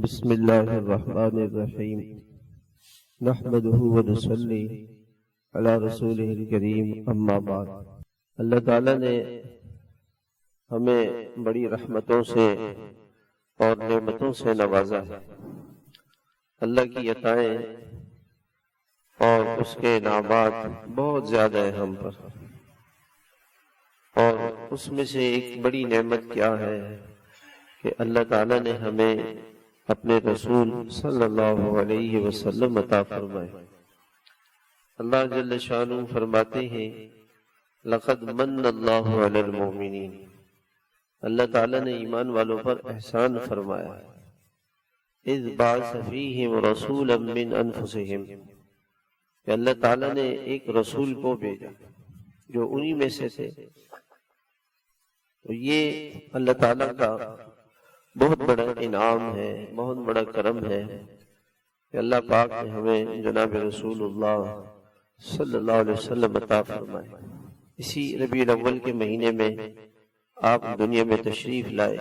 بسم اللہ الرحمن الرحیم نحمده ونصلی علی رسولہ الکریم اما بعد۔ اللہ تعالیٰ نے ہمیں بڑی رحمتوں سے اور نعمتوں سے نوازا ہے۔ اللہ کی عطائیں اور اس کے انعامات بہت زیادہ ہیں ہم پر، اور اس میں سے ایک بڑی نعمت کیا ہے کہ اللہ تعالیٰ نے ہمیں اپنے رسول صلی اللہ علیہ وسلم عطا فرمائے۔ اللہ جل شانہ فرماتے ہیں لقد من اللہ علی المؤمنین، اللہ تعالیٰ نے ایمان والوں پر احسان فرمایا، اذ بعث فیہم رسولا من انفسہم، کہ اللہ تعالیٰ نے ایک رسول کو بھیجا جو انہی میں سے تھے۔ تو یہ اللہ تعالیٰ کا بہت بڑا انعام ہے، بہت بڑا کرم ہے کہ اللہ پاک نے ہمیں جناب رسول اللہ صلی اللہ علیہ وسلم عطا فرمائے۔ اسی ربیع الاول کے مہینے میں آپ دنیا میں تشریف لائے،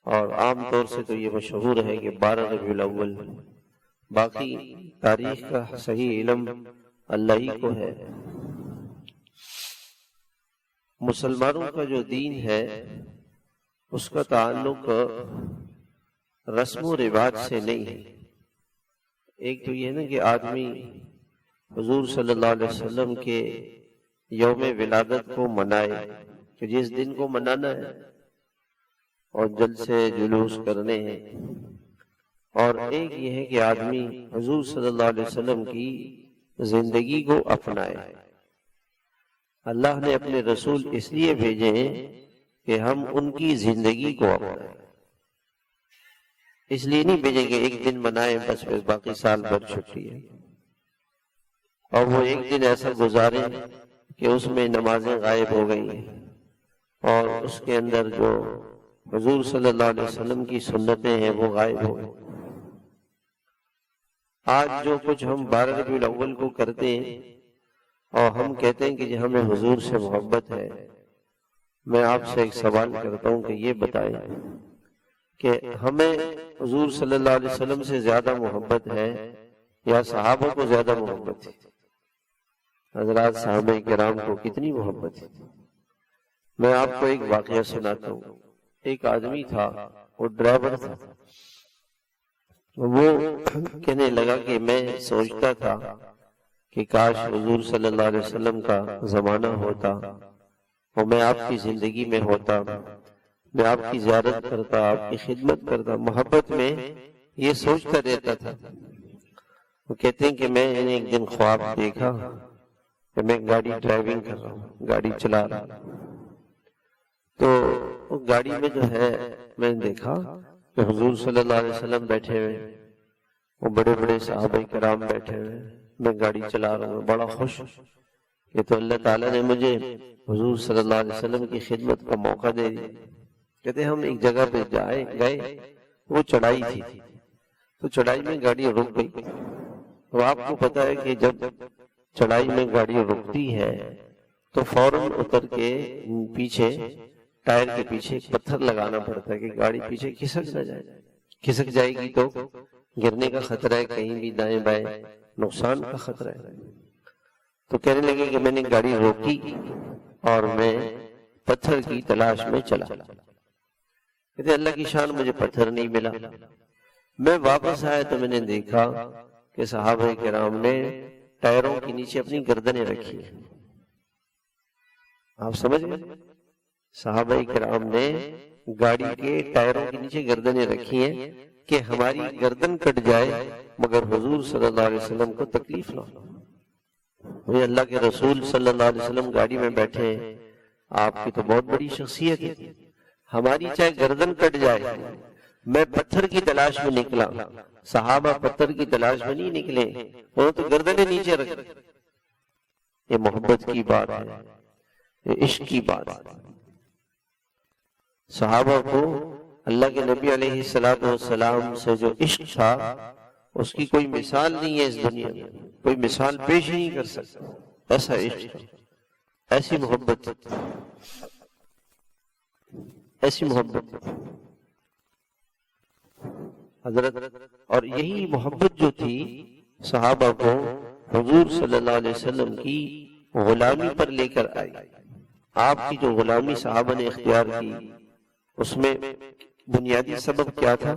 اور عام طور سے تو یہ مشہور ہے کہ 12 ربیع الاول، باقی تاریخ کا صحیح علم اللہ ہی کو ہے۔ مسلمانوں کا جو دین ہے اس کا تعلق رسم و رواج سے نہیں ہے۔ ایک تو یہ نا کہ آدمی حضور صلی اللہ علیہ وسلم کے یوم ولادت کو منائے، کہ جس دن کو منانا ہے، اور جلسے جلوس کرنے ہیں، اور ایک یہ ہے کہ آدمی حضور صلی اللہ علیہ وسلم کی زندگی کو اپنائے۔ اللہ نے اپنے رسول اس لیے بھیجے ہیں کہ ہم ان کی زندگی کو اپنائیں، اس لیے نہیں بھیجیں کہ ایک دن منائیں بس پھر باقی سال بھر چھٹی ہے، اور وہ ایک دن ایسا گزاریں کہ اس میں نمازیں غائب ہو گئی ہیں، اور اس کے اندر جو حضور صلی اللہ علیہ وسلم کی سنتیں ہیں وہ غائب ہو گئی۔ آج جو کچھ ہم 12 ربیع الاول کو کرتے ہیں اور ہم کہتے ہیں کہ جی ہمیں حضور سے محبت ہے، میں آپ سے ایک سوال کرتا ہوں کہ یہ بتائیں کہ ہمیں حضور صلی اللہ علیہ وسلم سے زیادہ محبت ہے یا صحابہ کو زیادہ محبت ہے؟ حضرات صحابہ کرام کو کتنی محبت ہے۔ میں آپ کو ایک واقعہ سناتا ہوں۔ ایک آدمی تھا، وہ ڈرائیور تھا، وہ کہنے لگا کہ میں سوچتا تھا کہ کاش حضور صلی اللہ علیہ وسلم کا زمانہ ہوتا اور میں آپ کی زندگی میں ہوتا، میں آپ کی زیارت کرتا، آپ کی خدمت کرتا۔ محبت میں یہ سوچتا رہتا تھا۔ وہ کہتے ہیں کہ میں نے ایک دن خواب دیکھا کہ میں گاڑی ڈرائیونگ کر رہا ہوں، گاڑی چلا رہا ہوں، تو وہ گاڑی میں جو ہے میں نے دیکھا کہ حضور صلی اللہ علیہ وسلم بیٹھے ہوئے، وہ بڑے بڑے صحابہ کرام بیٹھے ہوئے، میں گاڑی چلا رہا ہوں، بڑا خوش کہ تو اللہ تعالیٰ نے مجھے حضور صلی اللہ علیہ وسلم کی خدمت کا موقع دے دیا۔ کہتے ہیں ہم ایک جگہ پہ گئے، وہ چڑھائی تھی، تو چڑھائی میں گاڑی رک گئی۔ تو آپ کو پتا ہے کہ جب چڑھائی میں گاڑی رکتی ہے تو فوراً اتر کے پیچھے ٹائر کے پیچھے پتھر لگانا پڑتا ہے کہ گاڑی پیچھے کھسک نہ جائے، کھسک جائے گی تو گرنے کا خطرہ ہے، کہیں بھی دائیں بائیں نقصان کا خطرہ ہے۔ تو کہنے لگے کہ میں نے گاڑی روکی اور میں پتھر کی تلاش میں چلا۔ کہتے اللہ کی شان، مجھے پتھر نہیں ملا۔ میں واپس آیا تو میں نے دیکھا کہ صحابہ کرام نے ٹائروں کے نیچے اپنی گردنیں رکھی ہیں۔ آپ سمجھ گئے؟ صحابہ کرام نے گاڑی کے ٹائروں کے نیچے گردنیں رکھی ہیں کہ ہماری گردن کٹ جائے مگر حضور صلی اللہ علیہ وسلم کو تکلیف نہ ہو۔ اللہ کے رسول صلی اللہ علیہ وسلم گاڑی میں بیٹھے ہیں، آپ کی تو بہت بڑی شخصیت ہے، ہماری چاہے گردن کٹ جائے، میں پتھر کی تلاش میں نکلا، صحابہ پتھر کی تلاش میں نہیں نکلے، وہ تو گردنیں نیچے رکھ۔ یہ محبت کی بات ہے، یہ عشق کی بات ہے۔ صحابہ کو اللہ کے نبی علیہ السلام سے جو عشق تھا اس کی کوئی مثال نہیں ہے، اس دنیا میں کوئی مثال پیش نہیں کر سکتا۔ ایسا عشق تھا، ایسی محبت تھی، ایسی محبت۔ حضرت اور یہی محبت جو تھی صحابہ کو حضور صلی اللہ علیہ وسلم کی غلامی پر لے کر آئی. آپ کی جو غلامی صحابہ نے اختیار کی اس میں بنیادی سبب کیا تھا؟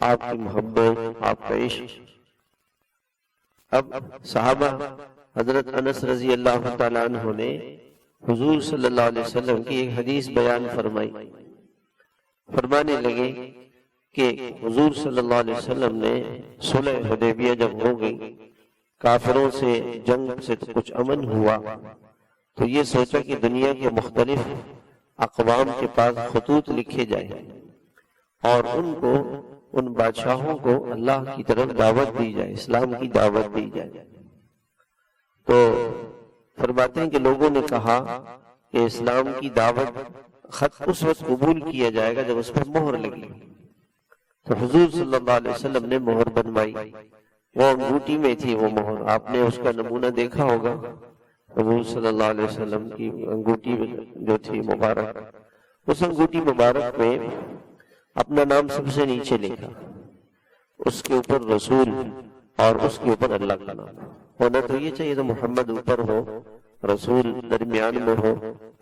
آپ کی محبت، آپ کا عشق. اب صحابہ حضرت انس رضی اللہ تعالیٰ عنہ نے حضور صلی اللہ علیہ وسلم کی ایک حدیث بیان فرمائی. فرمانے لگے کہ حضور صلی اللہ علیہ وسلم نے صلح حدیبیہ جب ہو گئی، کافروں سے جنگ سے تو کچھ امن ہوا، تو یہ سوچا کہ دنیا کے مختلف اقوام کے پاس خطوط لکھے جائیں اور ان بادشاہوں کو اللہ کی طرف دعوت دی جائے، اسلام کی دعوت دی جائے. تو فرماتے ہیں کہ لوگوں نے کہا کہ اسلام کی دعوت خط اس وقت قبول کیا جائے گا جب اس پر مہر لگی. تو حضور صلی اللہ علیہ وسلم نے مہر بنوائی. وہ انگوٹھی میں تھی وہ مہر، آپ نے اس کا نمونہ دیکھا ہوگا. حضور صلی اللہ علیہ وسلم کی انگوٹھی جو تھی مبارک، اس انگوٹھی مبارک میں اپنا نام سب سے نیچے لکھا، اس کے اوپر رسول اور اس کے اوپر اللہ کا نام. ہونا تو یہ چاہیے تو محمد اوپر ہو، رسول درمیان میں ہو،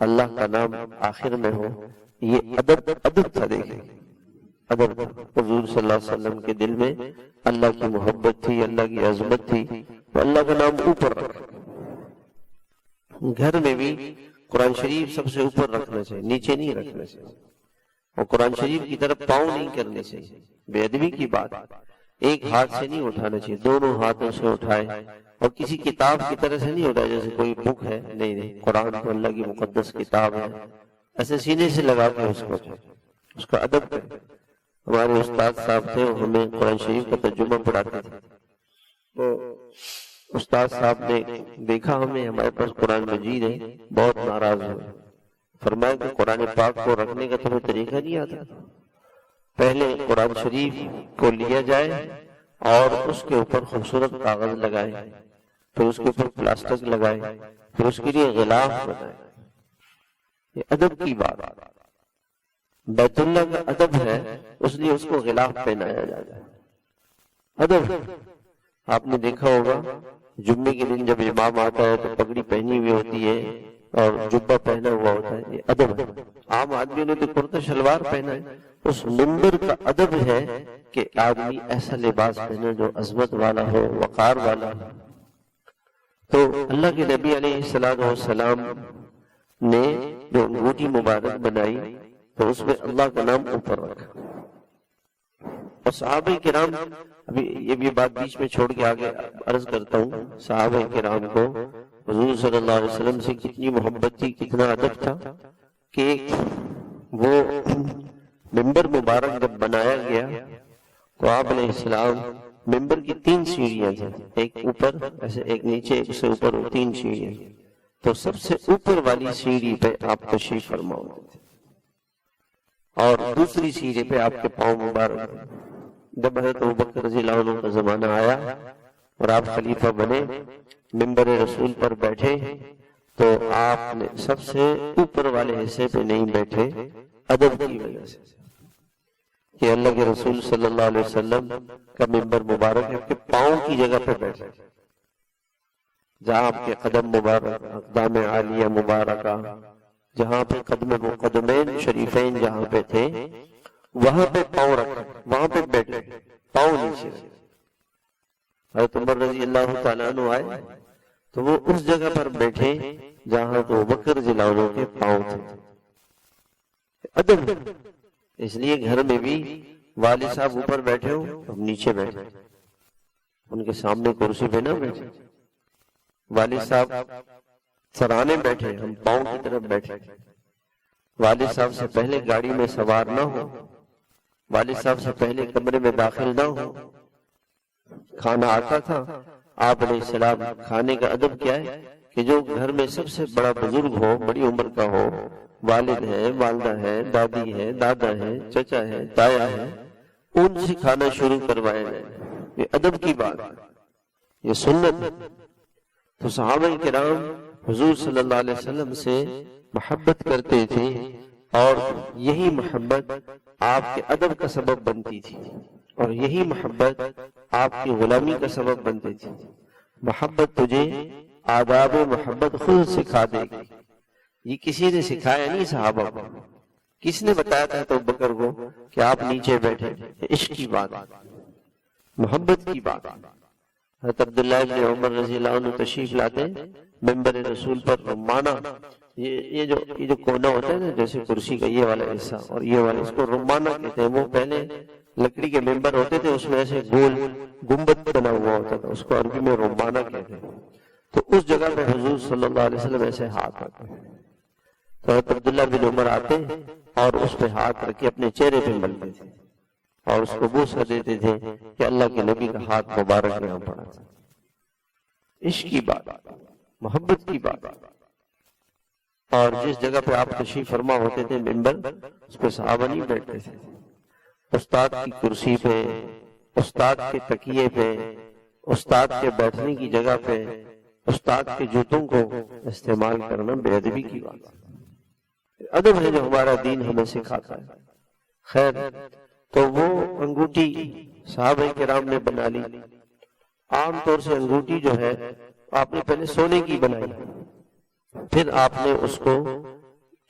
اللہ کا نام آخر میں ہو. یہ ادب تھا. دیکھیں ادب تھا. حضور صلی اللہ علیہ وسلم کے دل میں اللہ کی محبت تھی، اللہ کی عظمت تھی، تو اللہ کا نام اوپر رکھا. گھر میں بھی قرآن شریف سب سے اوپر رکھنا چاہیے، نیچے نہیں رکھنا چاہیے. اور قرآن شریف کی طرف پاؤں نہیں کرنے چاہیے. بے ادبی کی بات. ایک ہاتھ سے نہیں اٹھانا چاہیے، دونوں ہاتھوں سے اٹھائے. اور کسی کتاب کی طرح سے نہیں اٹھائے جیسے کوئی بک ہے. نہیں، قرآن تو اللہ کی مقدس کتاب ہے. ایسے سینے سے لگا کے اس کا ادب کریں. ہمارے استاد صاحب تھے، وہ ہمیں قرآن شریف کا ترجمہ پڑھاتے تھے. تو استاد صاحب نے دیکھا ہمارے پاس قرآن مجید ہے، بہت ناراض ہوئے. فرمایا کہ قرآن پاک کو رکھنے کا تمہیں طریقہ نہیں آتا. پہلے قرآن شریف کو لیا جائے اور اس کے اوپر خوبصورت کاغذ لگائے، پھر اس کے اوپر پلاسٹک لگائے، پھر اس کے لیے غلاف بنائے. یہ ادب کی بات. بیت اللہ کا ادب ہے، اس لیے اس کو غلاف پہنایا جاتا ہے. ادب. آپ نے دیکھا ہوگا جمعے کے دن جب امام آتا ہے تو پگڑی پہنی ہوئی ہوتی ہے اور جبہ پہنا ہوا ہوتا ہے. یہ ادب ہے. عام آدمی نے تو کرتا شلوار پہنا ہے. اس منبر کا ادب ہے کہ آدمی ایسا لباس پہنے جو عظمت والا ہو، وقار والا ہو. تو اللہ کے نبی علیہ السلام نے جو انگوٹھی مبارک بنائی تو اس میں اللہ کا نام اوپر رکھا. اور صحابہ کرام، ابھی یہ بھی بات بیچ میں چھوڑ کے آگے عرض کرتا ہوں، صحابہ کرام کو حضور صلی اللہ علیہ وسلم سے کتنی محبت تھی، کتنا ادب تھا کہ وہ ممبر مبارک جب بنایا گیا تو آپ علیہ السلام، ممبر کی 3 سیڑھیاں تھیں، ایک اوپر ایسے، ایک نیچے، ایک سے اوپر، 3 سیڑھیاں. تو سب سے اوپر والی سیڑھی پہ آپ تشریف فرما ہوتے تھے اور دوسری سیڑھی پہ آپ کے پاؤں مبارک. جب حضرت ابوبکر رضی اللہ عنہ کا زمانہ آیا اور آپ خلیفہ بنے، ممبر رسول پر بیٹھے تو آپ نے سب سے اوپر والے حصے پہ نہیں بیٹھے، ادب کی وجہ سے کہ اللہ کے رسول صلی اللہ علیہ وسلم کا ممبر مبارک ہے، آپ کے پاؤں کی جگہ پہ بیٹھے، جہاں آپ کے قدم مبارک، اقدام عالیہ مبارکہ، جہاں پہ قدمین شریفین جہاں پہ تھے وہاں پہ پاؤں رکھے، وہاں پہ بیٹھے، پاؤں نیچے. حضرت عمر رضی اللہ تعالیٰ عنہ آئے تو وہ اس جگہ پر بیٹھے جہاں تو بکر رضی اللہ عنہ کے پاؤں تھے. ادب. اس لیے گھر میں بھی والد صاحب اوپر بیٹھے ہو، ہم نیچے بیٹھے، ان کے سامنے کرسی پہ نہ بیٹھے. والد صاحب سرانے بیٹھے، ہم پاؤں کی طرف بیٹھے. والد صاحب سے پہلے گاڑی میں سوار نہ ہو، والد صاحب سے پہلے کمرے میں داخل نہ ہو. کھانا آتا تھا، آپ علیہ السلام، کھانے کا ادب کیا ہے کہ جو گھر میں سب سے بڑا بزرگ ہو، بڑی عمر کا ہو، والد ہے، والدہ ہے، دادی ہے، دادا ہے، چچا ہے، تایا ہے، ان سے کھانا شروع کروائے جائے. یہ ادب کی بات ہے، یہ سنت ہے. تو صحابہ کرام حضور صلی اللہ علیہ وسلم سے محبت کرتے تھے اور یہی محبت آپ کے ادب کا سبب بنتی تھی اور یہی محبت آپ کی غلامی کا سبب بنتی تھی۔ محبت تجھے آداب محبت خود سکھا دے گی، یہ کسی نے سکھایا نہیں صحابہ کو۔ کس نے بتایا تھا تو بکر کو کہ آپ نیچے بیٹھے؟ عشق کی بات، محبت کی بات۔ حضرت عبداللہ ابن عمر رضی اللہ عنہ تشریف لاتے ممبر رسول پر رمانہ، یہ جو کونا ہوتا ہے نا، جیسے کرسی کا یہ والا حصہ اور یہ والا، اس کو رمانہ کہتے ہیں۔ وہ پہلے لکڑی کے ممبر ہوتے تھے، اس میں ایسے گول گنبد بنا ہوا ہوتا تھا، اس کو عربی میں رمانہ کہتے ہیں۔ تو اس جگہ پہ حضور صلی اللہ علیہ وسلم ایسے ہاتھ آتے، تو حضرت عبداللہ بن عمر آتے اور اس پہ ہاتھ رکھ کے اپنے چہرے پہ ملتے تھے اور اس کو بوسہ دیتے تھے کہ اللہ کے نبی کا ہاتھ مبارک یہاں پڑا تھا۔ عشق کی بات، محبت کی بات۔ اور جس جگہ پہ آپ تشریف فرما ہوتے تھے ممبر، اس پہ صحابہ نہیں بیٹھتے تھے، استاد کی کرسی پہ، استاد کے تکیے پہ، استاد کے بیٹھنے کی جگہ پہ استاد کے جوتوں کو استعمال کرنا بے ادبی کی بات ہے۔ ادب ہے جو ہمارا دین ہمیں سکھاتا ہے۔ خیر، تو وہ انگوٹھی صحابہ کرام نے بنا لی۔ عام طور سے انگوٹھی جو ہے آپ نے پہلے سونے کی بنائی، پھر آپ نے اس کو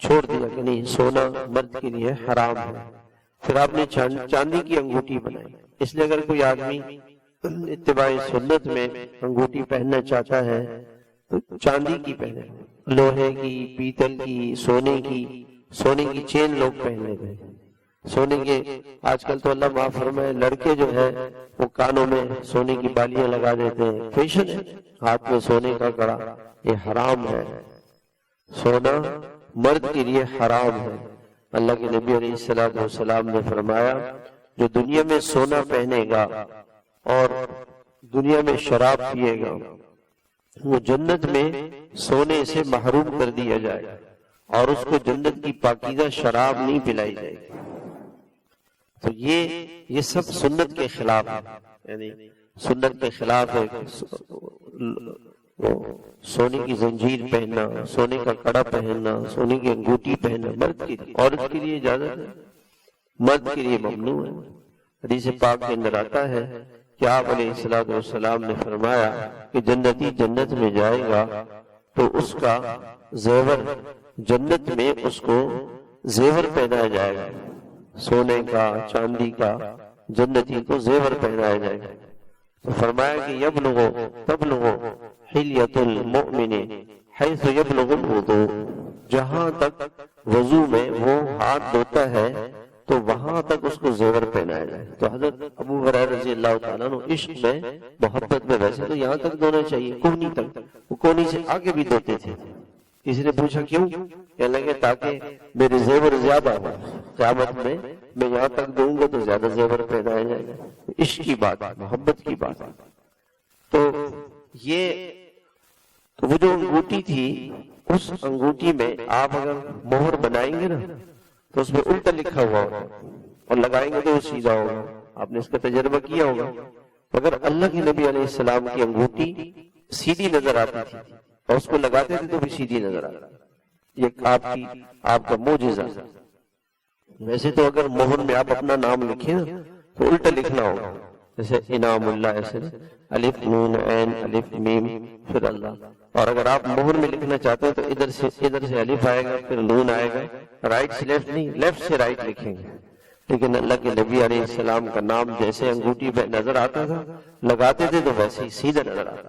چھوڑ دیا کہ نہیں، سونا مرد کے لیے حرام ہے۔ پھر آپ نے چاندی کی انگوٹھی بنائی۔ اس لیے اگر کوئی آدمی اتباع سنت میں انگوٹھی پہننا چاہتا ہے تو چاندی کی پہنے، لوہے کی، پیتل کی، سونے کی چین لوگ پہن لیتے ہیں۔ سونے کے آج کل تو اللہ معاف فرمائے، لڑکے جو ہے وہ کانوں میں سونے کی بالیاں لگا دیتے ہیں، فیشن ہے۔ ہاتھ میں سونے کا کڑا، یہ حرام ہے۔ سونا مرد کے لیے حرام ہے۔ اللہ کے نبی علیہ السلام نے فرمایا، جو دنیا میں سونا پہنے گا اور دنیا میں شراب پیے گا، وہ جنت میں سونے سے محروم کر دیا جائے گا اور اس کو جنت کی پاکیزہ شراب نہیں پلائی جائے گی۔ تو یہ سب سنت کے خلاف ہے، یعنی سنت کے خلاف ہے۔ سونے کی زنجیر پہننا، سونے کا کڑا پہننا، سونے کی انگوٹھی پہننا مرد کے لیے، عورت کے لیے اجازت ہے، مرد کے لیے ممنوع ہے۔ حدیث پاک کے اندر آتا ہے کہ آپ علیہ السلام نے فرمایا کہ جنتی جنت میں جائے گا تو اس کا زیور، جنت میں اس کو زیور پہنایا جائے گا، سونے کا، چاندی کا، جنتی کو زیور پہنایا جائے گا۔ تو فرمایا کہ تبلغ حلیۃ المؤمن حیث یبلغ الوضوء، جہاں تک وضو میں وہ ہاتھ دھوتا ہے تو وہاں تک اس کو زیور پہنایا جائے۔ تو حضرت ابو ہریرہ رضی اللہ تعالیٰ عنہ عشق میں، محبت میں ویسے تو یہاں تک دھونا چاہیے، کونی تک، وہ کونی سے آگے بھی دھوتے تھے۔ کسی نے پوچھا کیوں؟ کہنے لگے تاکہ میرے زیور زیادہ ہو، قیامت میں میں یہاں تک دوں گا تو زیادہ زیور پہنایا جائے گا۔ عشق کی بات، محبت کی بات۔ تو وہ جو انگوٹھی تھی، اس انگوٹھی میں آپ اگر مہر بنائیں گے نا تو اس میں الٹا لکھا ہوا ہوگا اور لگائیں گے تو وہ سیدھا ہوگا۔ آپ نے اس کا تجربہ کیا ہوگا۔ اگر اللہ کے نبی علیہ السلام کی انگوٹھی سیدھی نظر آتی تھی اور اس کو لگاتے تھے تو بھی سیدھی نظر آتی، یہ آپ کا معجزہ۔ ویسے تو اگر مہر میں آپ اپنا نام لکھیں نا تو الٹا لکھنا ہوگا، جیسے انعام اللہ، ایسے الف نون عین الف میم پھر اللہ۔ اور اگر آپ مہر میں لکھنا چاہتے ہیں تو ادھر سے الف آئے گا، پھر نون آئے گا، رائٹ سے لیفٹ نہیں، لیفٹ سے رائٹ لکھیں گے۔ لیکن اللہ کے نبی علیہ السلام کا نام جیسے انگوٹھی پہ نظر آتا تھا، لگاتے تھے تو ویسے ہی سیدھا نظر آتا،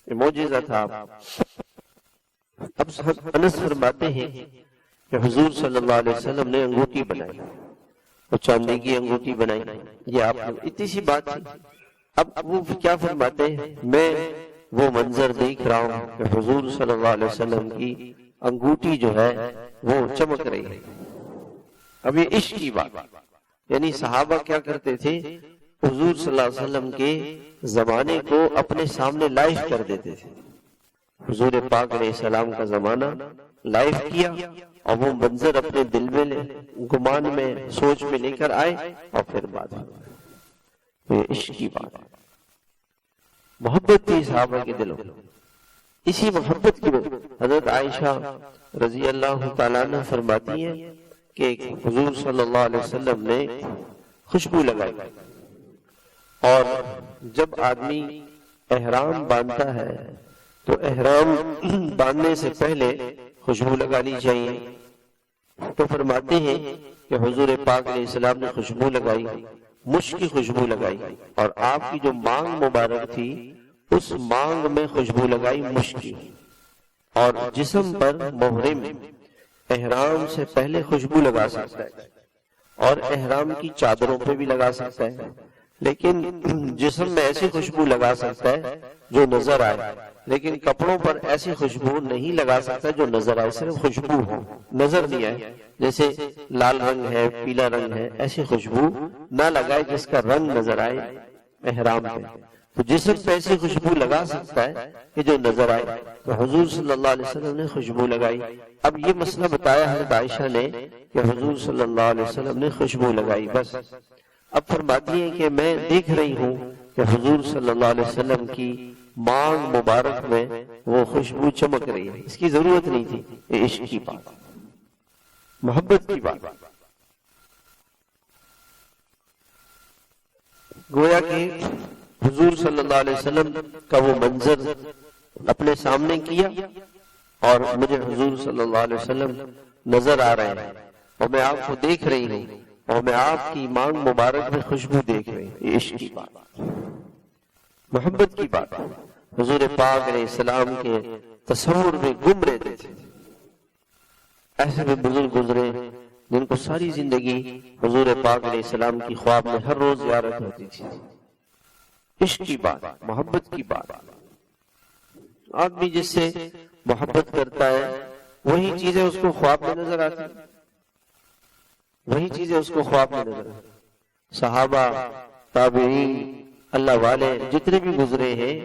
یہ معجزہ تھا۔ اب انس فرماتے ہیں کہ حضور صلی اللہ علیہ وسلم نے انگوٹھی بنائی، اور چاندی کی انگوٹھی بنائی، یہ آپ اتنی سی بات تھی۔ اب وہ کیا فرماتے ہیں، میں وہ منظر دیکھ رہا ہوں کہ حضور صلی اللہ علیہ وسلم کی انگوٹھی جو ہے وہ چمک رہی ہے۔ اب یہ عشق کی بات، یعنی صحابہ کیا کرتے تھے، حضور صلی اللہ علیہ وسلم کے زمانے کو اپنے سامنے لائف کر دیتے تھے۔ حضور پاک علیہ السلام کا زمانہ لائف کیا اور وہ منظر اپنے دل میں گمان میں، سوچ میں لے کر آئے اور پھر بات یہ عشق کی بات، محبت تھی صحابہ کے دلوں میں۔ اسی محبت کی حضرت عائشہ رضی اللہ تعالیٰ عنہ فرماتی ہیں کہ حضور صلی اللہ علیہ وسلم نے خوشبو لگائی، اور جب آدمی احرام باندھتا ہے تو احرام باندھنے سے پہلے خوشبو لگانی چاہیے. تو فرماتے ہیں کہ حضور پاک علیہ السلام نے خوشبو لگائی، مشک کی خوشبو لگائی، اور آپ کی جو مانگ مبارک تھی اس مانگ میں خوشبو لگائی مشک کی. اور جسم پر محرم احرام سے پہلے خوشبو لگا سکتا ہے اور احرام کی چادروں پہ بھی لگا سکتا ہے، لیکن جسم میں ایسی خوشبو لگا سکتا ہے جو نظر آئے، لیکن کپڑوں پر ایسی خوشبو نہیں لگا سکتا جو نظر آئے، صرف خوشبو ہو، نظر نہیں آئے. جیسے لال رنگ ہے، پیلا رنگ ہے، ایسی خوشبو نہ لگائے جس کا رنگ نظر آئے احرام پہ. تو جسم پہ ایسی خوشبو لگا سکتا ہے کہ جو نظر آئے. تو حضور صلی اللہ علیہ وسلم نے خوشبو لگائی. اب یہ مسئلہ بتایا حضرت عائشہ نے کہ حضور صلی اللہ علیہ وسلم نے خوشبو لگائی بس. اب فرماتی ہیں کہ میں دیکھ رہی ہوں کہ حضور صلی اللہ علیہ وسلم کی مانگ مبارک میں وہ خوشبو چمک رہی ہے. اس کی ضرورت نہیں تھی، یہ عشق کی بات، محبت کی بات. گویا کہ حضور صلی اللہ علیہ وسلم کا وہ منظر اپنے سامنے کیا اور مجھے حضور صلی اللہ علیہ وسلم نظر آ رہے ہیں اور میں آپ کو دیکھ رہی ہوں اور میں آپ کی مانگ مبارک میں خوشبو دیکھ رہی ہوں. یہ عشق کی بات، محبت کی بات. حضور پاک علیہ السلام کے تصور میں گم رہتے تھے. ایسے بھی بزرگ گزرے جن کو ساری زندگی حضور پاک علیہ السلام کی خواب میں ہر روز زیارت ہوتی تھی. عشق کی بات، محبت کی بات. آدمی جس سے محبت کرتا ہے وہی چیزیں اس کو خواب میں نظر آتی، وہی چیزیں اس کو خواب میں نظر آتی. صحابہ، تابعین، اللہ والے جتنے بھی گزرے ہیں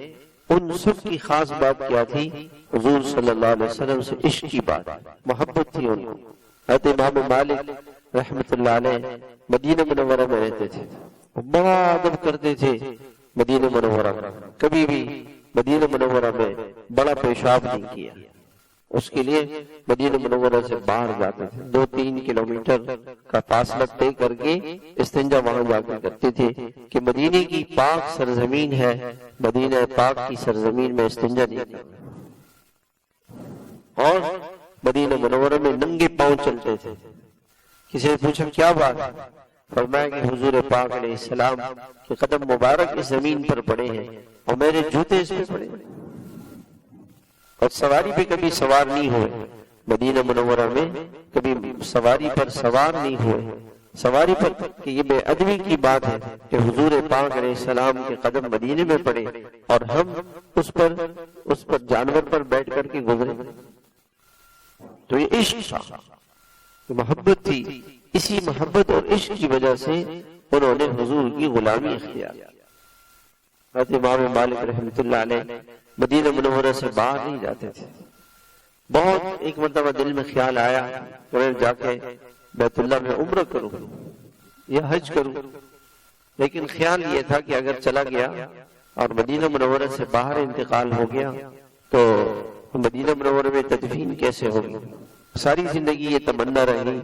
ان سب کی خاص بات کیا تھی؟ حضور صلی اللہ علیہ وسلم سے عشق کی بات، محبت تھی ان کو. حضرت امام مالک رحمت اللہ علیہ مدینہ منورہ میں رہتے تھے، بڑا ادب کرتے تھے مدینہ منورہ میں. کبھی بھی مدینہ منورہ میں بڑا پیشاب نہیں کیا. اس کے لیے مدینہ منورہ سے باہر جاتے تھے، 2-3 کلومیٹر کا فاصلہ طے کر کے استنجا وہاں جا کے کرتے تھے کہ مدینے کی پاک سرزمین ہے، مدینہ پاک کی سرزمین میں استنجا نہیں کرنا. اور مدینہ منورہ میں ننگے پاؤں چلتے تھے. کسی نے پوچھا کیا بات ہے؟ فرمایا کہ حضور پاک علیہ السلام کے قدم مبارک اس زمین پر پڑے ہیں اور میرے جوتے اس پہ پڑے ہیں. اور سواری پہ کبھی سوار نہیں ہوئے، مدینہ منورہ میں کبھی سواری پر سوار نہیں ہوئے. سواری پر کہ یہ بے ادبی کی بات ہے کہ حضور پاک علیہ السلام کے قدم مدینے میں پڑے اور ہم اس پر جانور پر بیٹھ کر کے گزرے. تو یہ عشق تھا، یہ محبت تھی. اسی محبت اور عشق کی وجہ سے انہوں نے حضور کی غلامی اختیار. حضرت امام مالک رحمۃ اللہ علیہ مدینہ منورہ سے باہر نہیں جاتے تھے. بہت ایک مرتبہ دل میں خیال آیا کہ میں جا کے بیت اللہ میں عمرہ کروں یا حج کروں، لیکن خیال یہ تھا کہ اگر چلا گیا اور مدینہ منورہ سے باہر انتقال ہو گیا تو مدینہ منورہ میں تدفین کیسے ہوگی. ساری زندگی یہ تمنا رہی،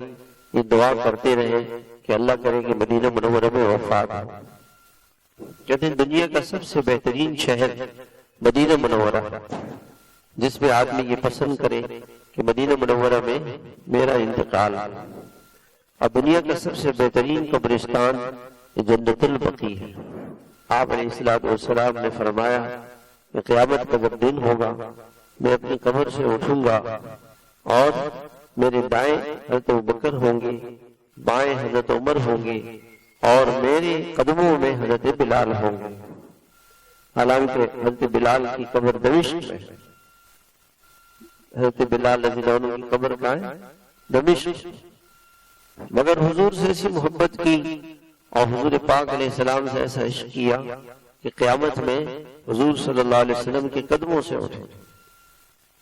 یہ دعا کرتے رہے کہ اللہ کرے کہ مدینہ منورہ میں وفات ہو. کہتے ہیں دنیا کا سب سے بہترین شہر مدینہ منورہ، جس میں آدمی یہ پسند کرے کہ مدینہ منورہ میں میرا انتقال. اور دنیا کا سب سے بہترین قبرستان جنت البقیع ہے. آپ علیہ الصلوۃ والسلام نے فرمایا کہ قیامت کا جب دن ہوگا میں اپنی قبر سے اٹھوں گا اور میرے دائیں حضرت ابوبکر ہوں گے، بائیں حضرت عمر ہوں گے اور میرے قدموں میں حضرت بلال ہوں گے. حالانکہ حضرت بلال کی قبر دمشق میں، حضرت بلال رضی اللہ عنہ کی قبر کہاں ہے؟ دمشق. مگر حضور سے ایسی محبت کی اور حضور پاک علیہ السلام سے ایسا عشق کیا کہ قیامت میں حضور صلی اللہ علیہ وسلم کے قدموں سے اٹھے.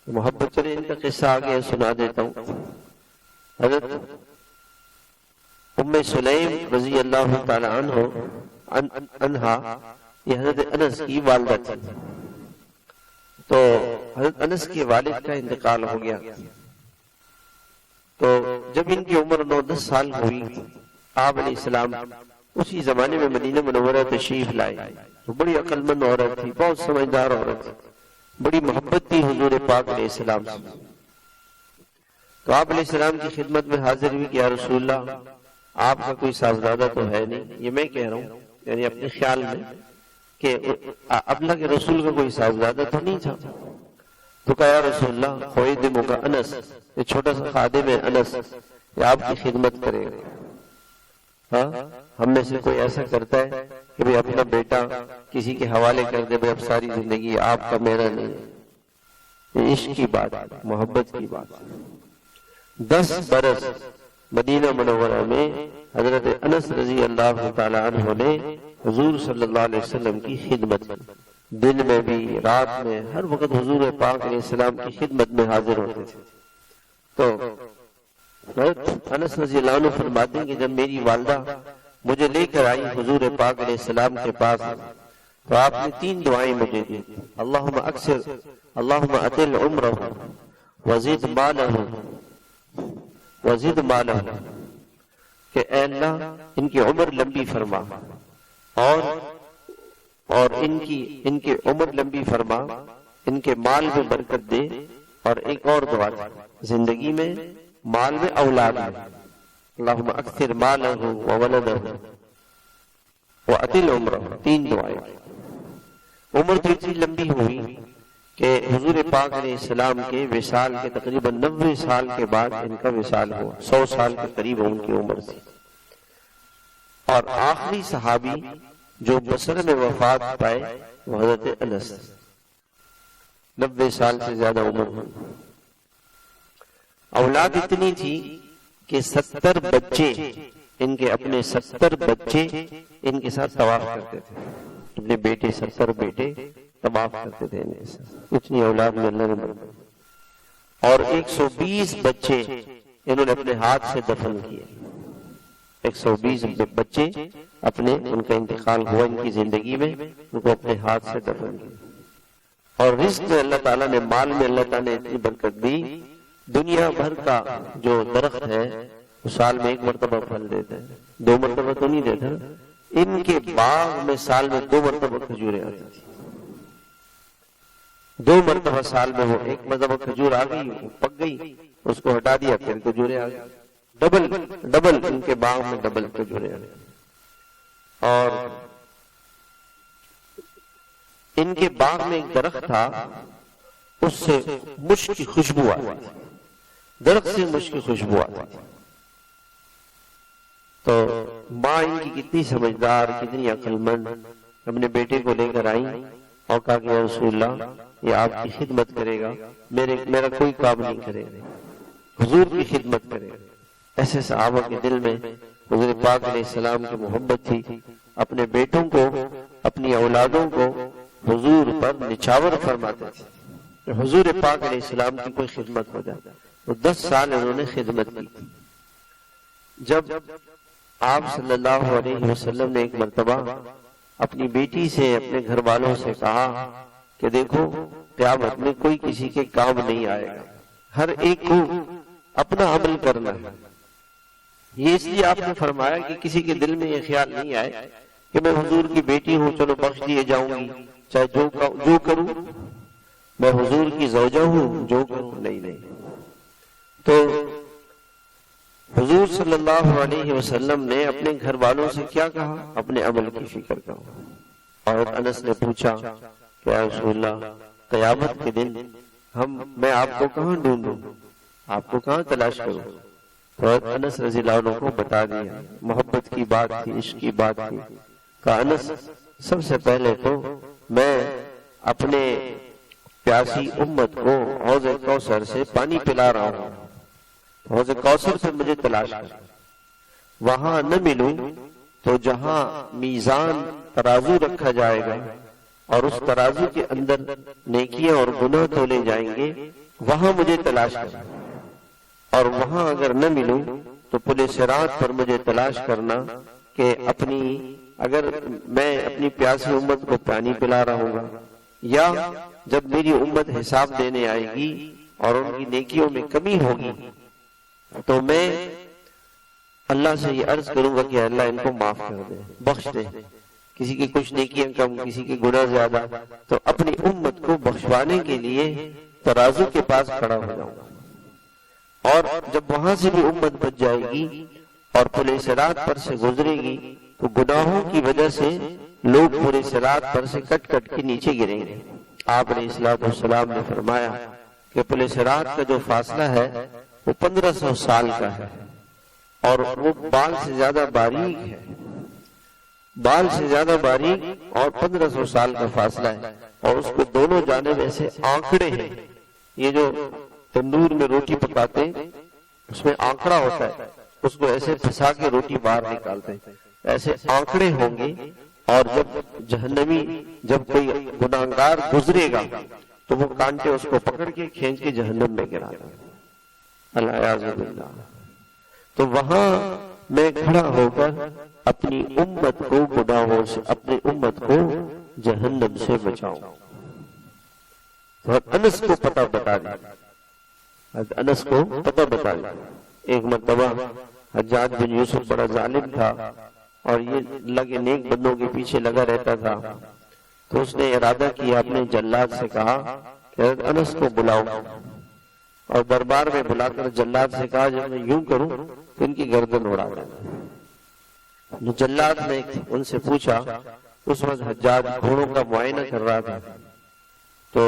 محبت. چلے ان کا قصہ آگے سنا دیتا ہوں. حضرت ام سلیم رضی اللہ تعالی عنہا یہ حضرت انس کی والدہ تھی. تو حضرت انس کے والد کا انتقال ہو گیا. تو جب ان کی عمر 9-10 سال ہوئی آپ علیہ السلام اسی زمانے میں مدینہ منورہ تشریف لائی. وہ بڑی عقل مند عورت تھی, بہت سمجھدار عورت تھی, بڑی محبت تھی حضور پاک علیہ السلام سے. تو آپ علیہ السلام کی خدمت میں حاضر ہوئی کہ یا رسول اللہ, آپ کا کوئی صاحبزادہ تو ہے نہیں. یہ میں کہہ رہا ہوں یعنی اپنے خیال میں کہ اللہ کے رسول کا کوئی صاحبزادہ تو نہیں تھا. تو کہا یا رسول اللہ, خویدمو کا انس, یہ چھوٹا سا خادم ہے انس, یہ آپ کی خدمت کرے گا. ہاں, ہم میں سے کوئی ایسا کرتا ہے کہ بھئی اپنا بیٹا کسی کے حوالے کر دے, بھئی اب ساری زندگی آپ کا میرا نہیں. یہ عشق کی بات, محبت کی بات. 10 برس مدینہ منورہ میں حضرت انس رضی اللہ تعالی عنہ نے حضور صلی اللہ علیہ وسلم کی خدمت کی. دن میں بھی رات میں ہر وقت حضور پاک علیہ السلام کی خدمت میں حاضر ہوتے تھے. تو انس رضی اللہ عنہ فرماتے ہیں کہ جب میری والدہ مجھے لے کر آئی حضور پاک علیہ السلام کے پاس, تو آپ نے 3 دعائیں مجھے دی. اللہم اکثر, اللہم اطل عمرہ وزد مالہ وزد مالہ, کہ اے اللہ ان کی عمر لمبی فرما اور ان کی عمر لمبی فرما, ان کے مال میں برکت دے. اور ایک اور دعا, زندگی میں, مال میں, اولاد میں, اللہم اکثر مالہ وولدہ واطل عمرہ. 3 دعائیں. عمر تو اتنی لمبی ہوئی کہ حضور پاک علیہ السلام کے وصال کے تقریباً 90 سال کے بعد ان کا وصال ہوا. 100 سال کے قریب ان کی عمر تھی. اور آخری صحابی جو بصرہ میں وفات پائے وہ حضرت انس, 90 سال سے زیادہ عمر ہوئی. اولاد اتنی تھی کہ 70 بچے, ان کے اپنے 70 بچے ان کے ساتھ طواف کرتے تھے. اپنے بیٹے 70 بیٹے طواف کرتے تھے. اتنی اولاد میں اللہ نے بنائی. اور 120 بچے انہوں نے اپنے ہاتھ سے دفن کیے. 120 بچے اپنے, ان کا انتقال ہوا ان کی زندگی میں, ان کو اپنے ہاتھ سے دفن کیا. اور رزق میں اللہ تعالیٰ نے, مال میں اللہ تعالیٰ نے اتنی برکت دی. دنیا بھر کا جو درخت ہے وہ سال میں 1 مرتبہ پھل دیتا ہے, 2 مرتبہ تو نہیں دیتا. ان کے باغ میں سال میں 2 مرتبہ کھجوریں آتی تھی. 2 مرتبہ سال میں, وہ 1 مرتبہ کھجور آ گئی, وہ پک گئی, اس کو ہٹا دیا, پھر کھجوریں آ گئی. ڈبل ان کے باغ میں ڈبل کھجوریں آ گئی. اور ان کے باغ میں ایک درخت تھا, اس سے مشک کی خوشبو آتی تھی. درخت سے مشک کی خوشبو آتی تھی. تو ماں ان کی کتنی سمجھدار, کتنی عقل مند, اپنے بیٹے کو لے کر آئی اور کہا کہ یا رسول اللہ, یہ آپ کی خدمت کرے گا, میرا کوئی کام نہیں کرے گا, حضور کی خدمت کرے گا. ایسے صحابہ کے دل میں حضور پاک علیہ السلام کی محبت تھی. اپنے بیٹوں کو, اپنی اولادوں کو حضور پر نچھاور فرماتے تھے. حضور پاک علیہ السلام کی کوئی خدمت ہو جائے. تو 10 سال انہوں نے خدمت کی. جب آپ صلی اللہ علیہ وسلم نے ایک مرتبہ اپنی بیٹی سے, اپنے گھر والوں سے کہا کہ دیکھو قیامت میں کوئی کسی کے کام نہیں آئے گا, ہر ایک کو اپنا عمل کرنا ہے. یہ اس لیے آپ نے فرمایا کہ کسی کے دل میں یہ خیال نہیں آئے کہ میں حضور کی بیٹی ہوں, چلو بخش دیے جاؤں گی, چاہے جو کروں, میں حضور کی زوجہ ہوں, جو کروں. نہیں. تو حضور صلی اللہ علیہ وسلم نے اپنے گھر والوں سے کیا کہا, اپنے عمل کی فکر کرو. اور انس نے پوچھا کہ یا رسول اللہ, قیامت کے دن میں آپ کو کہاں ڈھونڈوں, آپ کو کہاں تلاش کروں؟ تو انس رضی اللہ عنہ کو بتا دیا. محبت کی بات تھی, عشق کی بات تھی. کہا انس, سب سے پہلے تو میں اپنے پیاسی امت کو حوض کوثر سے پانی پلا رہا ہوں. حوض کوثر سے مجھے تلاش کر, وہاں نہ ملوں تو جہاں میزان ترازو رکھا جائے گا اور اس ترازو کے اندر نیکیاں اور گناہ تولے جائیں گے, وہاں مجھے تلاش کر. اور وہاں اگر نہ ملوں تو پل صراط پر مجھے تلاش کرنا کہ اگر میں اپنی پیاسی امت کو پانی پلا رہا ہوں گا, یا جب میری امت حساب دینے آئے گی اور ان کی نیکیوں میں کمی ہوگی تو میں اللہ سے یہ عرض کروں گا کہ اللہ ان کو معاف کر دے، بخش دے، کسی کی کچھ نیکیاں کم، کسی کے گناہ زیادہ، تو اپنی امت کو بخشوانے کے لیے ترازو کے پاس کھڑا ہو جاؤں گا، اور جب وہاں سے بھی امت بچ جائے گی اور پل صراط پر سے گزرے گی تو گناہوں کی وجہ سے لوگ پل صراط پر سے کٹ کٹ کے نیچے گریں گے۔ آپ علیہ الصلوۃ والسلام نے فرمایا کہ پل صراط کا جو فاصلہ ہے وہ 1500 سال کا ہے، اور وہ بال سے زیادہ باریک ہے، بال سے زیادہ باریک، اور 1500 سال کا فاصلہ ہے، اور اس کو دونوں جانب ایسے آنکڑے ہیں، یہ جو تندور میں روٹی پکاتے اس میں آنکڑا ہوتا ہے، اس کو ایسے پھنسا کے روٹی باہر نکالتے ہیں، ایسے آنکڑے ہوں گے، اور جب جہنمی، جب کوئی گناہگار گزرے گا تو وہ کانٹے اس کو پکڑ کے کھینچ کے جہنم میں گرا دیں، اللہ اعوذ باللہ۔ تو وہاں میں کھڑا ہو کر اپنی امت کو گناہوں سے، اپنی امت کو جہنم سے بچاؤں۔ انس کو پتہ بتا دیا، انس کو پتہ بتا دیا۔ ایک مرتبہ حجاج بن یوسف بڑا ظالم تھا اور یہ اللہ کے نیک بندوں کے پیچھے لگا رہتا تھا، تو اس نے ارادہ کیا، اپنے جلاد سے کہا کہ انس کو بلاؤ، اور دربار میں بلا کر جلاد سے کہا جب میں یوں کروں تو ان کی گردن اڑا دینا۔ جلاد نے ان سے پوچھا، اس وقت حجاج گھوڑوں کا معائنہ کر رہا تھا، تو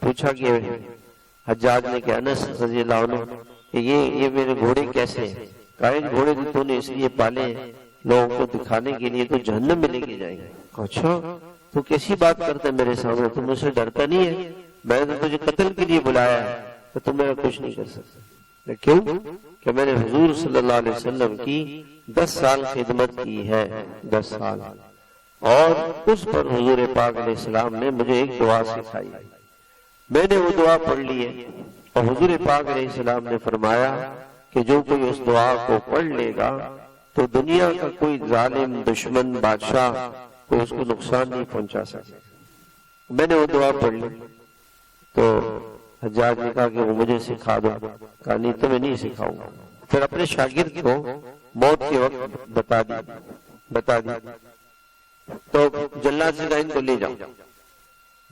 پوچھا کہ حجاج نے کہ انس رضی اللہ عنہ کہ یہ میرے گھوڑے کیسے ہیں؟ کہا یہ گھوڑے تو نے اس لیے پالے ہیں لوگوں کو دکھانے کے لیے، تو جہنم میں لے کے جائیں گے۔ اچھا تو کیسی بات کرتا ہے میرے سامنے، تم مجھ سے ڈرتا نہیں ہے؟ میں نے تجھے قتل کے لیے بلایا ہے تو تم میرا کچھ نہیں کر سکتے۔ کیوں کہ میں نے حضور صلی اللہ علیہ وسلم کی 10 سال خدمت کی ہے، 10 سال، اور اس پر حضور پاک علیہ السلام نے مجھے ایک دعا سکھائی، میں نے وہ دعا پڑھ لی ہے، اور حضور پاک علیہ السلام نے فرمایا کہ جو کوئی اس دعا کو پڑھ لے گا تو دنیا کا کوئی ظالم، دشمن، بادشاہ کوئی اس کو نقصان نہیں پہنچا سکتا۔ میں نے وہ دعا پڑھ لی، تو حجاج نے کہا کہ وہ مجھے سکھا دو، کہا نہیں تمہیں نہیں سکھاؤں گا۔ پھر اپنے شاگرد کو موت کے وقت بتا دی، تو جلاد سے کہا ان کو لے جاؤ۔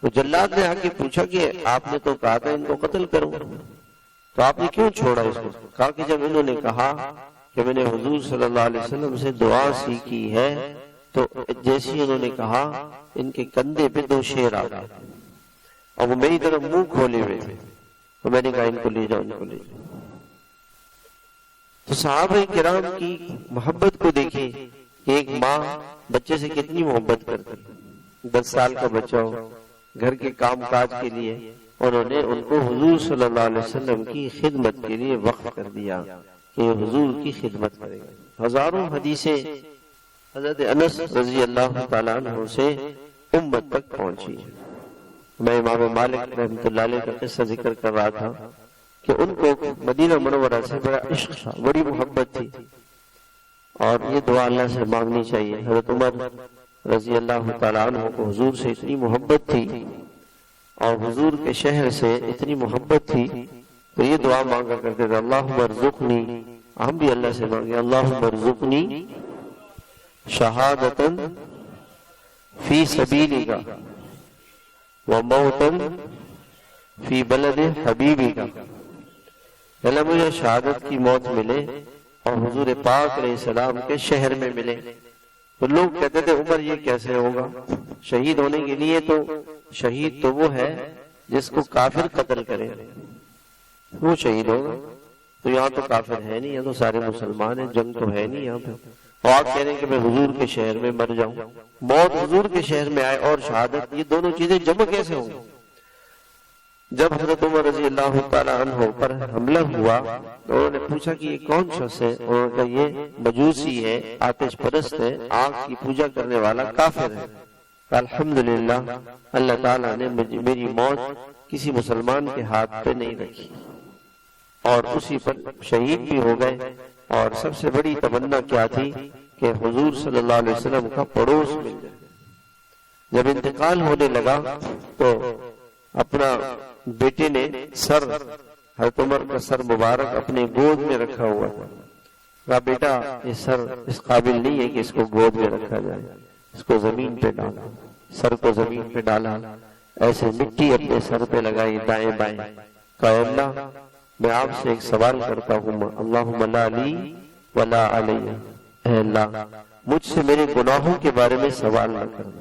تو جلاد نے آ کے پوچھا کہ آپ نے تو کہا تھا ان کو قتل کروں، تو آپ نے کیوں چھوڑا اس کو؟ کہا کہ جب انہوں نے کہا کہ میں نے حضور صلی اللہ علیہ وسلم سے دعا سیکھی ہے، تو جیسی انہوں نے کہا ان کے کندھے پہ 2 شیر آ گئے، اور وہ میری طرف منہ کھولے ہوئے تھے، تو میں نے کہا ان کو لے جاؤ، ان کو لے جاؤ۔ تو صحابہ کرام کی محبت کو دیکھیں کہ ایک ماں بچے سے کتنی محبت کرتی، 10 سال کا بچہ ہو، گھر کے کام کاج کے لیے انہوں نے ان کو حضور صلی اللہ علیہ وسلم کی خدمت کے لیے وقف کر دیا کہ حضور کی خدمت کرے گا۔ ہزاروں حدیثیں حضرت انس رضی اللہ تعالیٰ عنہ سے امت تک پہنچی۔ میں امام مالک رحمۃ اللہ علیہ کا قصہ ذکر کر رہا تھا کہ ان کو مدینہ منورہ سے بڑا عشق تھا، بڑی محبت تھی، اور یہ دعا اللہ سے مانگنی چاہیے۔ حضرت عمر رضی اللہ تعالیٰ عنہ کو حضور سے اتنی محبت تھی اور حضور کے شہر سے اتنی محبت تھی، تو یہ دعا مانگا کرتے تھے، اللہم ارزقنی، ہم بھی اللہ سے مانگے، اللہم ارزقنی شہادتا فی سبیلک وموتا فی بلد حبیبک، اللہ مجھے شہادت کی موت ملے اور حضور پاک علیہ السلام کے شہر میں ملے۔ تو لوگ کہتے تھے عمر یہ کیسے ہوگا؟ شہید ہونے کے لیے تو شہید تو وہ ہے جس کو کافر قتل کرے، وہ شہید ہوگا، تو یہاں تو کافر ہے نہیں، یہاں تو سارے مسلمان ہیں، جنگ تو ہے نہیں یہاں پہ، اور آپ کہہ رہے ہیں کہ میں حضور کے شہر میں مر جاؤں۔ موت حضور کے شہر میں آئے اور شہادت، یہ دونوں چیزیں جمع کیسے ہوں گی؟ جب حضرت عمر رضی اللہ تعالیٰ عنہ پر حملہ ہوا تو انہوں نے پوچھا کہ یہ کون شخص ہے؟ انہوں نے کہا یہ مجوسی ہے، آتش پرست ہے، آگ کی پوجا کرنے والا کافر ہے۔ الحمدللہ اللہ تعالیٰ نے میری موت کسی مسلمان کے ہاتھ پہ نہیں رکھی، اور اسی پر شہید بھی ہو گئے۔ اور سب سے بڑی تمنا کیا تھی کہ حضور صلی اللہ علیہ وسلم کا پڑوس مل جائے۔ جب انتقال ہونے لگا تو اپنا بیٹے نے سر، حضرت عمر کا سر مبارک اپنے گود میں رکھا ہوا تھا، کہا بیٹا یہ سر اس قابل نہیں ہے کہ اس کو گود میں رکھا جائے، اس کو زمین پہ ڈالا، سر کو زمین پہ ڈالا، ایسے مٹی اپنے سر پہ لگائی دائیں بائیں، کہا اللہ میں آپ سے ایک سوال کرتا ہوں، اللہم لا لی ولا علی، اے اللہ مجھ سے میرے گناہوں کے بارے میں سوال نہ کرنا،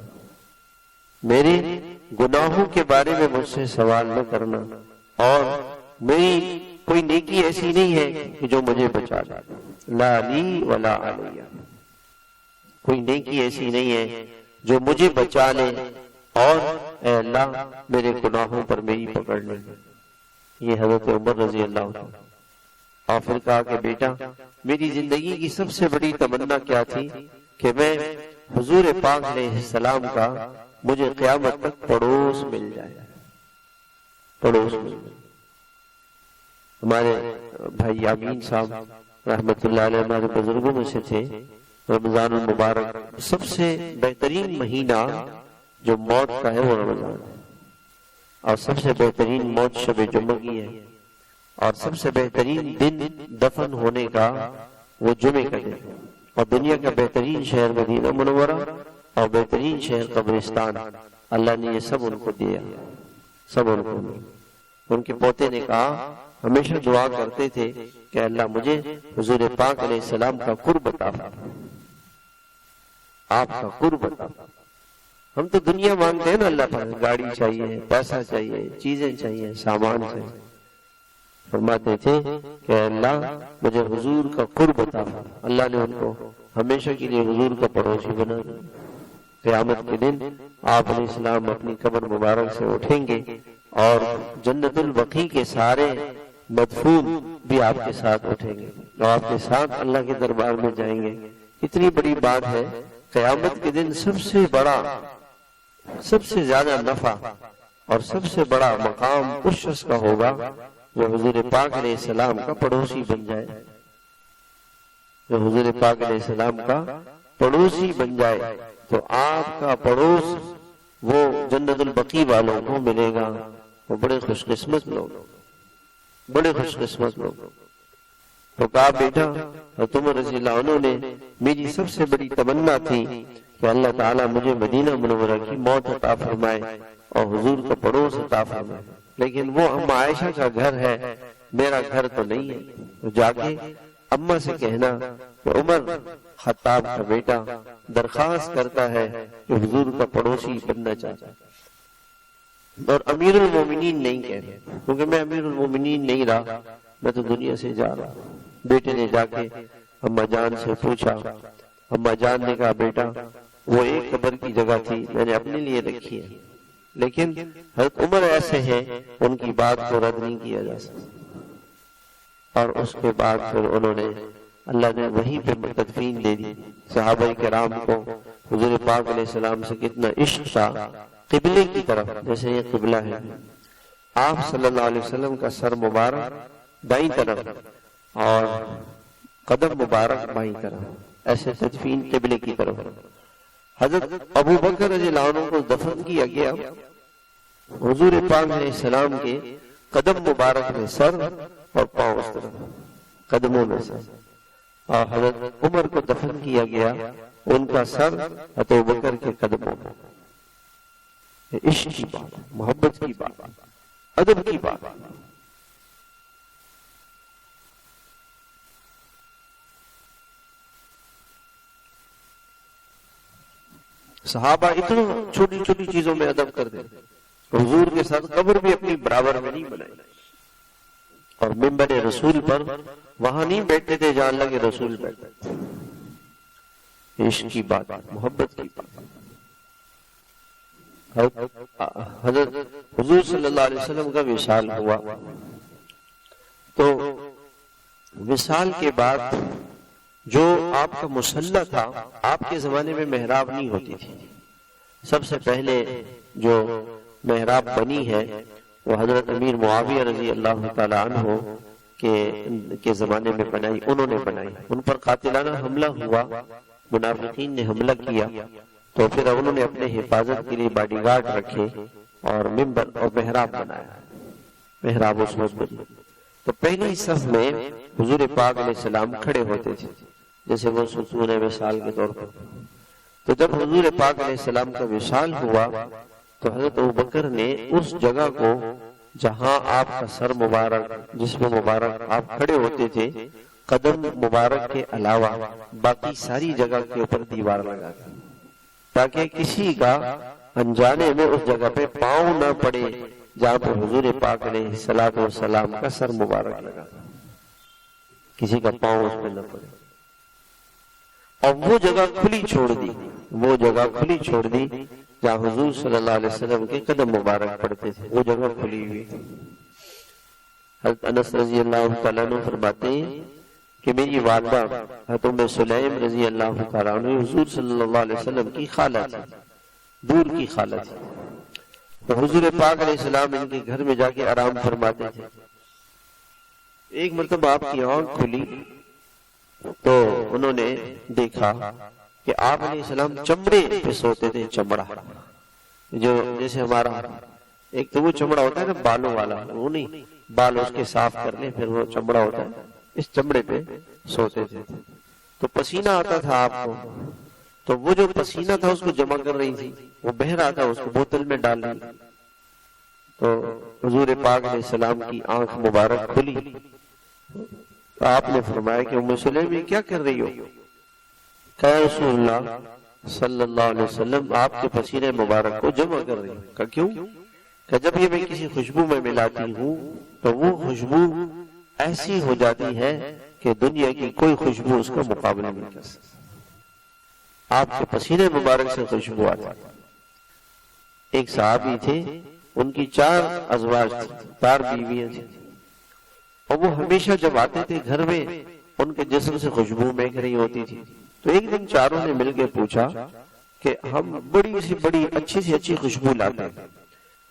میرے گناہوں کے بارے میں مجھ سے سوال نہ کرنا، اور میری کوئی نیکی ایسی نہیں ہے کہ جو مجھے بچا لے، لا لی ولا علی، کوئی نیکی ایسی نہیں ہے جو مجھے بچا لے اور اے اللہ میرے گناہوں پر میری پکڑ لے۔ یہ حضرت عمر رضی اللہ عنہ۔ اور پھر کہا کہ بیٹا میری زندگی کی سب سے بڑی تمنا کیا تھی کہ میں حضور پاک علیہ السلام کا مجھے قیامت تک پڑوس مل جائے، پڑوس مل جائے۔ ہمارے بھائی یامین صاحب رحمت اللہ علیہ ہمارے بزرگوں میں سے تھے۔ رمضان المبارک سب سے بہترین مہینہ جو موت کا ہے وہ رمضان ہے، اور سب سے بہترین موت شب جمعہ کی ہے، اور سب سے بہترین دن دفن ہونے کا وہ جمعے کا دن، اور دنیا کا بہترین شہر مدینہ منورہ اور بہترین شہر قبرستان، اللہ نے یہ سب ان کو دیا، سب ان کو دیا۔ ان کے پوتے نے کہا ہمیشہ دعا کرتے تھے کہ اللہ مجھے حضور پاک علیہ السلام کا قرب عطا فرما، آپ کا قرب عطا فرما۔ ہم تو دنیا مانگتے ہیں نا اللہ پر، گاڑی چاہیے، پیسہ چاہیے، چیزیں چاہیے، سامان چاہیے۔ فرماتے تھے کہ اللہ مجھے حضور کا قرب عطا فرما۔ اللہ نے ان کو ہمیشہ کے لیے حضور کا پڑوسی بنا دیا۔ قیامت کے دن آپ علیہ السلام اپنی قبر مبارک سے اٹھیں گے اور جنت البقیع کے سارے مدفون بھی آپ کے ساتھ اٹھیں گے اور آپ کے ساتھ اللہ کے دربار میں جائیں گے۔ کتنی بڑی بات ہے، قیامت کے دن سب سے بڑا، سب سے زیادہ نفع اور سب سے بڑا مقام اس شخص کا ہوگا جو حضور پاک علیہ السلام کا پڑوسی بن جائے، جو حضور پاک علیہ السلام کا پڑوسی بن جائے تو آپ کا پڑوس وہ جنت البقیع والوں کو ملے گا۔ وہ بڑے خوش قسمت لوگ، بڑے خوش قسمت لوگ۔ تو کہا بیٹا تم رضی اللہ عنہ نے میری سب سے بڑی تمنا تھی کہ اللہ تعالیٰ مجھے مدینہ منورہ کی موت عطا فرمائے اور حضور کا پڑوس عطا فرمائے، لیکن وہ اماں عائشہ کا گھر ہے، میرا گھر تو نہیں ہے۔ تو جا کے اماں سے کہنا کہ عمر خطاب کا بیٹا درخواست کرتا ہے کہ حضور کا پڑوسی بننا چاہتا ہے، اور امیر المومنین نہیں کہہ رہے، کیونکہ میں امیر المومنین نہیں رہا، میں تو دنیا سے جا رہا۔ بیٹے نے جا کے اماں جان سے پوچھا، اماں جان نے کہا بیٹا وہ ایک قبر کی جگہ تھی، میں نے اپنے لیے رکھی ہے، لیکن حضرت عمر ایسے ہیں ان کی بات کو رد نہیں کیا جا سکتا۔ اور اس کے بعد پھر انہوں نے اللہ نے وہیں پہ تدفین دے دی۔ صحابہ کرام کو حضور پاک علیہ السلام سے کتنا عشق تھا، قبلے کی طرف، جیسے یہ قبلہ ہے، آپ صلی اللہ علیہ وسلم کا سر مبارک دائیں طرف اور قدم مبارک بائیں طرف، ایسے تدفین قبلے کی طرف۔ حضرت ابو بکر رضی اللہ عنہ کو دفن کیا گیا حضور پاک علیہ السلام کے قدم مبارک میں سر اور پاؤں اس طرف، قدموں میں سر، اور حضرت عمر کو دفن کیا گیا ان کا سر حضرت ابو بکر کے قدموں میں۔ عشق کی بات، محبت کی بات، ادب کی بات۔ صحابہ اتنا چھوٹی چھوٹی چیزوں میں ادب کر دیں، حضور کے ساتھ قبر بھی اپنی برابر میں نہیں بنائی، اور منبر رسول پر وہاں نہیں بیٹھتے تھے جہاں اللہ کے رسول بیٹھتے تھے۔ عشق کی بات، محبت کی بات۔ حضرت حضور صلی اللہ علیہ وسلم کا وصال ہوا، تو وصال کے بعد جو آپ کا مصلی تھا، آپ کے زمانے میں محراب نہیں ہوتی تھی، سب سے پہلے جو محراب بنی ہے وہ حضرت امیر معاویہ رضی اللہ تعالی عنہ کے زمانے میں بنائی، انہوں نے بنائی۔ ان پر قاتلانہ حملہ ہوا، منافقین نے حملہ کیا، تو پھر انہوں نے اپنے حفاظت کے لیے باڈی گارڈ رکھے اور منبر اور محراب بنایا، محراب اس وقت بنی۔ تو پہلی صف میں حضور پاک علیہ السلام کھڑے ہوتے تھے، جیسے وہ ستون ہے وصال کے طور پر۔ تو جب حضور پاک علیہ السلام کا وصال ہوا تو حضرت ابوبکر نے اس جگہ کو جہاں آپ کا سر مبارک، جسم مبارک آپ کھڑے ہوتے تھے، قدم مبارک کے علاوہ باقی ساری جگہ کے اوپر دیوار لگا دی، تاکہ کسی کا انجانے میں اس جگہ پہ پاؤں نہ پڑے جہاں پر حضور پاک علیہ السلام کا سر مبارک لگا، کسی کا پاؤں اس پہ نہ پڑے۔ اور وہ جگہ کھلی چھوڑ دی، وہ جگہ کھلی چھوڑ دی جہاں حضور صلی اللہ علیہ وسلم کے قدم مبارک پڑتے تھے، وہ جگہ کھلی ہوئی۔ حضرت انس رضی اللہ تعالیٰ عنہ فرماتے ہیں کہ میری والدہ حضرت ام سلیم رضی اللہ تعالیٰ عنہ حضور صلی اللہ علیہ وسلم کی خالہ تھی، دور کی خالہ تھی۔ تو حضور پاک علیہ السلام ان کے گھر میں جا کے آرام فرماتے تھے۔ ایک مرتبہ آپ کی آنکھ کھلی تو انہوں نے دیکھا کہ آپ علیہ السلام چمڑے پہ سوتے تھے، چمڑا جو جیسے ہمارا ایک تو وہ چمڑا ہوتا ہے نا بالوں والا، وہ نہیں، بال اس کے صاف کر لیں پھر وہ چمڑا ہوتا ہے، اس چمڑے پہ سوتے تھے۔ تو پسینہ آتا تھا آپ کو، تو وہ جو پسینہ تھا اس کو جمع کر رہی تھی، وہ بہہ رہا تھا، اس کو بوتل میں ڈال رہی۔ تو حضور پاک علیہ السلام کی آنکھ مبارک کھلی تو آپ نے فرمایا کہ ام سلیم یہ کیا کر رہی ہو؟ کہا رسول اللہ صلی اللہ علیہ وسلم آپ کے پسینے مبارک کو جمع کر رہی ہوں۔ کہا کیوں؟ کہ جب یہ میں کسی خوشبو میں ملاتی ہوں تو وہ خوشبو ایسی ہو جاتی ہے کہ دنیا کی کوئی خوشبو اس کا مقابلہ نہیں کر سکتی۔ آپ کے پسینے مبارک سے خوشبو آتی۔ ایک صحابی تھے، ان کی 4 ازواج تھی، 4 بیویاں تھیں، اور وہ ہمیشہ جب آتے تھے گھر میں ان کے جسم سے خوشبو مہک رہی ہوتی تھی۔ تو ایک دن چاروں نے مل کے پوچھا کہ ہم بڑی سی بڑی اچھی سی اچھی خوشبو لاتے ہیں،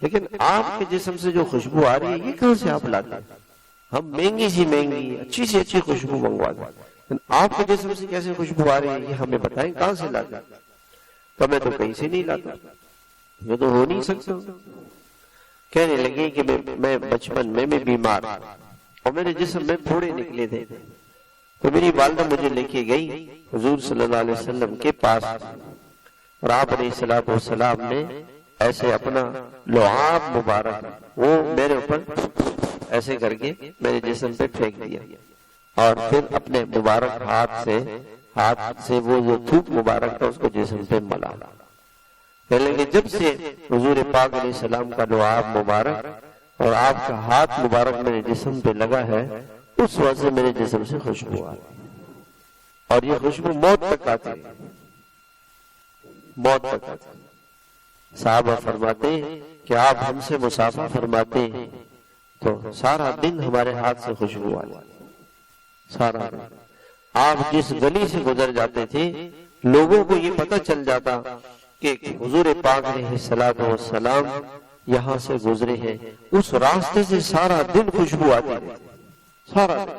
لیکن آپ کے جسم سے جو خوشبو آ رہی ہے یہ کہاں سے آپ لاتے ہیں؟ ہم مہنگی سی مہنگی اچھی سی اچھی خوشبو منگواتے ہیں، لیکن آپ کے جسم سے کیسے خوشبو آ رہی ہے یہ ہمیں بتائیں، کہاں سے لاتے ہیں؟ تو میں تو کہیں سے نہیں لاتا، یہ تو ہو نہیں سکتا۔ کہنے لگے کہ میں بچپن میں بیمار اور میرے جسم میں پھوڑے نکلے تھے، تو میری والدہ مجھے لے کے گئی حضور صلی اللہ علیہ وسلم کے پاس، اور آپ علیہ السلام نے ایسے اپنا لعاب مبارک وہ میرے اوپر ایسے کر کے میرے جسم پہ پھینک دیا، اور پھر اپنے مبارک ہاتھ سے وہ جو تھوک مبارک تھا اس کو جسم پہ ملا۔ کہ جب سے حضور پاک علیہ السلام کا لعاب مبارک اور آپ کا ہاتھ مبارک میرے جسم پہ لگا ہے، اس وجہ سے میرے جسم سے خوشبو آتی، اور یہ خوشبو موت تک آتی، موت تک آتی۔ صحابہ فرماتے ہیں کہ آپ ہم سے مصافحہ فرماتے ہیں تو سارا دن ہمارے ہاتھ سے خوشبو آتی، سارا دن۔ آپ جس گلی سے گزر جاتے تھے لوگوں کو یہ پتہ چل جاتا کہ حضور پاک علیہ السلام یہاں سے گزرے ہیں، اس راستے سے سارا دن خوشبو آتی رہتی، سارا دن۔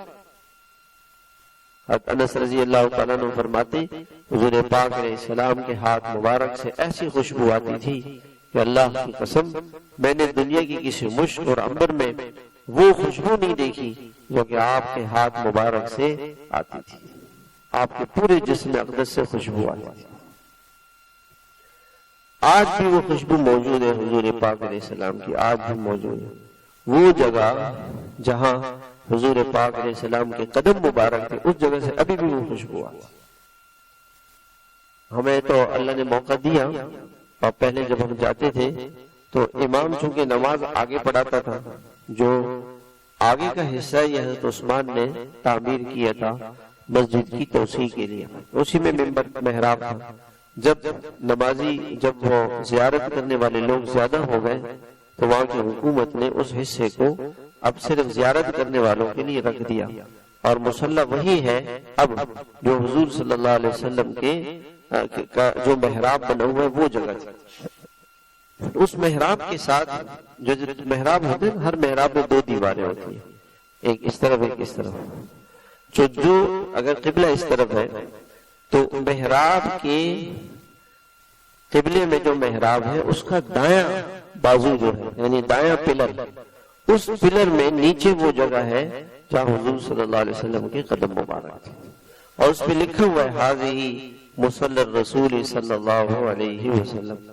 حضرت انس رضی اللہ تعالیٰ عنہ فرماتے حضور پاک علیہ السلام کے ہاتھ مبارک سے ایسی خوشبو آتی تھی کہ اللہ کی قسم میں نے دنیا کی کسی مشک اور عنبر میں وہ خوشبو نہیں دیکھی جو کہ آپ کے ہاتھ مبارک سے آتی تھی، آپ کے پورے جسم اقدس سے خوشبو آتی تھی۔ آج بھی وہ خوشبو موجود ہے حضور پاک علیہ السلام کی، آج بھی موجود ہے۔ وہ جگہ جہاں حضور پاک علیہ السلام کے قدم مبارک تھے اس جگہ سے ابھی بھی وہ خوشبو آتی۔ ہمیں تو اللہ نے موقع دیا، اور پہلے جب ہم جاتے تھے تو امام چونکہ نماز آگے پڑھاتا تھا، جو آگے کا حصہ یہ حضرت عثمان نے تعمیر کیا تھا مسجد کی توسیع کے لیے، اسی میں منبر محراب تھا۔ جب وہ زیارت کرنے والے لوگ زیادہ ہو گئے تو وہاں کی حکومت نے اس حصے کو اب صرف زیارت کرنے والوں کے لیے رکھ دیا، اور مصلی وہی ہے اب جو حضور صلی اللہ علیہ وسلم کے جو محراب بنا ہوا ہے وہ جگہ تھی۔ اس محراب کے ساتھ جو محراب ہوتے ہیں، ہر محراب میں 2 دیواریں ہوتی ہیں، ایک اس طرف ایک اس طرف۔ جو اگر قبلہ اس طرف ہے تو محراب کے قبلے میں جو محراب ہے اس کا دایاں بازو جو ہے یعنی دایاں پلر اس پلر میں نیچے وہ جگہ ہے جہاں حضور صلی اللہ علیہ وسلم کے قدم مبارک تھے، اور اس پہ لکھا ہوا ہے حاذی مصلی الرسول صلی اللہ علیہ وسلم۔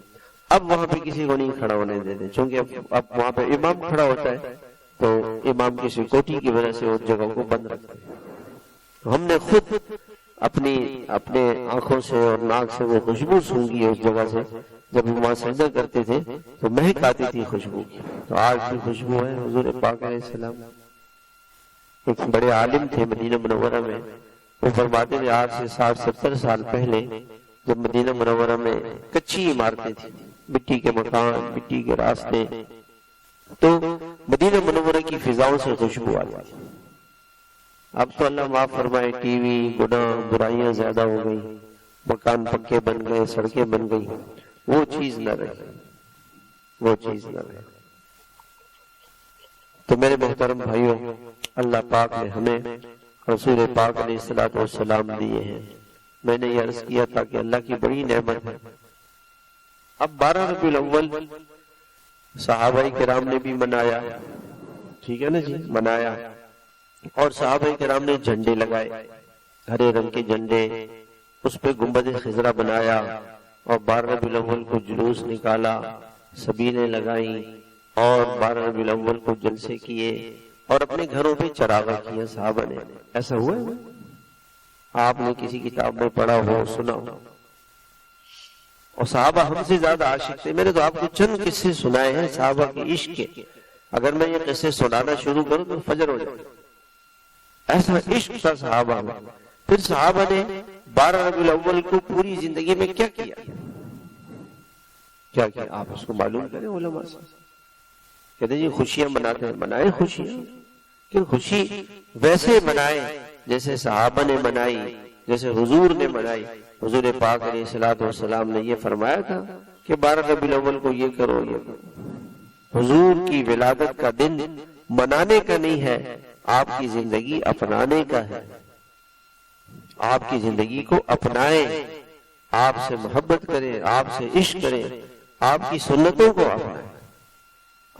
اب وہاں پہ کسی کو نہیں کھڑا ہونے دیتے، چونکہ اب وہاں پہ امام کھڑا ہوتا ہے تو امام کی سیکورٹی کی وجہ سے اس جگہ کو بند رکھتے ہیں۔ ہم نے خود اپنے آنکھوں سے اور ناک سے وہ خوشبو سونگی ہے اس جگہ سے، جب ہم وہاں سجدہ کرتے تھے تو مہک آتی تھی خوشبو کی، تو آج بھی خوشبو ہے۔ حضور پاک علیہ السلام ایک بڑے عالم تھے مدینہ منورہ میں، وہ فرماتے تھے آج سے 60-70 سال پہلے جب مدینہ منورہ میں کچی عمارتیں تھیں، مٹی کے مکان، مٹی کے راستے، تو مدینہ منورہ کی فضاؤں سے خوشبو آتی تھی۔ اب تو اللہ معاف فرمائے، ٹی وی، گناہ، برائیاں زیادہ ہو گئی، مکان پکے بن گئے، سڑکیں بن گئی، وہ چیز نہ رہی، وہ چیز نہ رہی۔ تو میرے محترم بھائیوں، اللہ پاک نے ہمیں رسول پاک علیہ الصلوۃ والسلام دیے ہیں۔ میں نے یہ عرض کیا تھا کہ اللہ کی بڑی نعمت ہے۔ اب 12 ربیع الاول صحابہ کرام نے بھی منایا، ٹھیک ہے نا جی، منایا، اور صحابہ کرام نے جھنڈے لگائے، ہرے رنگ کے جھنڈے، اس پہ گنبد خضرا بنایا، اور 12 ربیع الاول کو جلوس نکالا، سبیلیں لگائیں، اور 12 ربیع الاول کو جلسے کیے، اور اپنے گھروں پہ چراغاں کیا صحابہ نے۔ ایسا ہوا ہے؟ آپ نے کسی کتاب میں پڑھا ہو، سنا ہو؟ اور صحابہ ہم سے زیادہ عاشق تھے۔ میں نے تو آپ کو چند قصے سنائے ہیں صحابہ کے عشق کے، اگر میں یہ قصے سنانا شروع کروں تو فجر ہو جائے، ایسا عشق تھا صحابہ میں۔ پھر صحابہ نے 12 ربیع الاول کو پوری زندگی میں کیا کیا، کیا کیا آپ اس کو معلوم کریں علماء سے۔ کہتے جی خوشیاں مناتے ہیں، منائے خوشیاں، کہ خوشی ویسے منائے جیسے صحابہ نے منائی، جیسے حضور نے منائی۔ حضور پاک علیہ الصلوۃ والسلام نے یہ فرمایا تھا کہ 12 ربیع الاول کو یہ کرو، یہ کرو۔ حضور کی ولادت کا دن منانے کا نہیں ہے، آپ کی زندگی اپنانے کا ہے۔ آپ کی زندگی کو اپنائیں، آپ سے محبت کریں، آپ سے عشق کریں، آپ کی سنتوں کو اپنائیں۔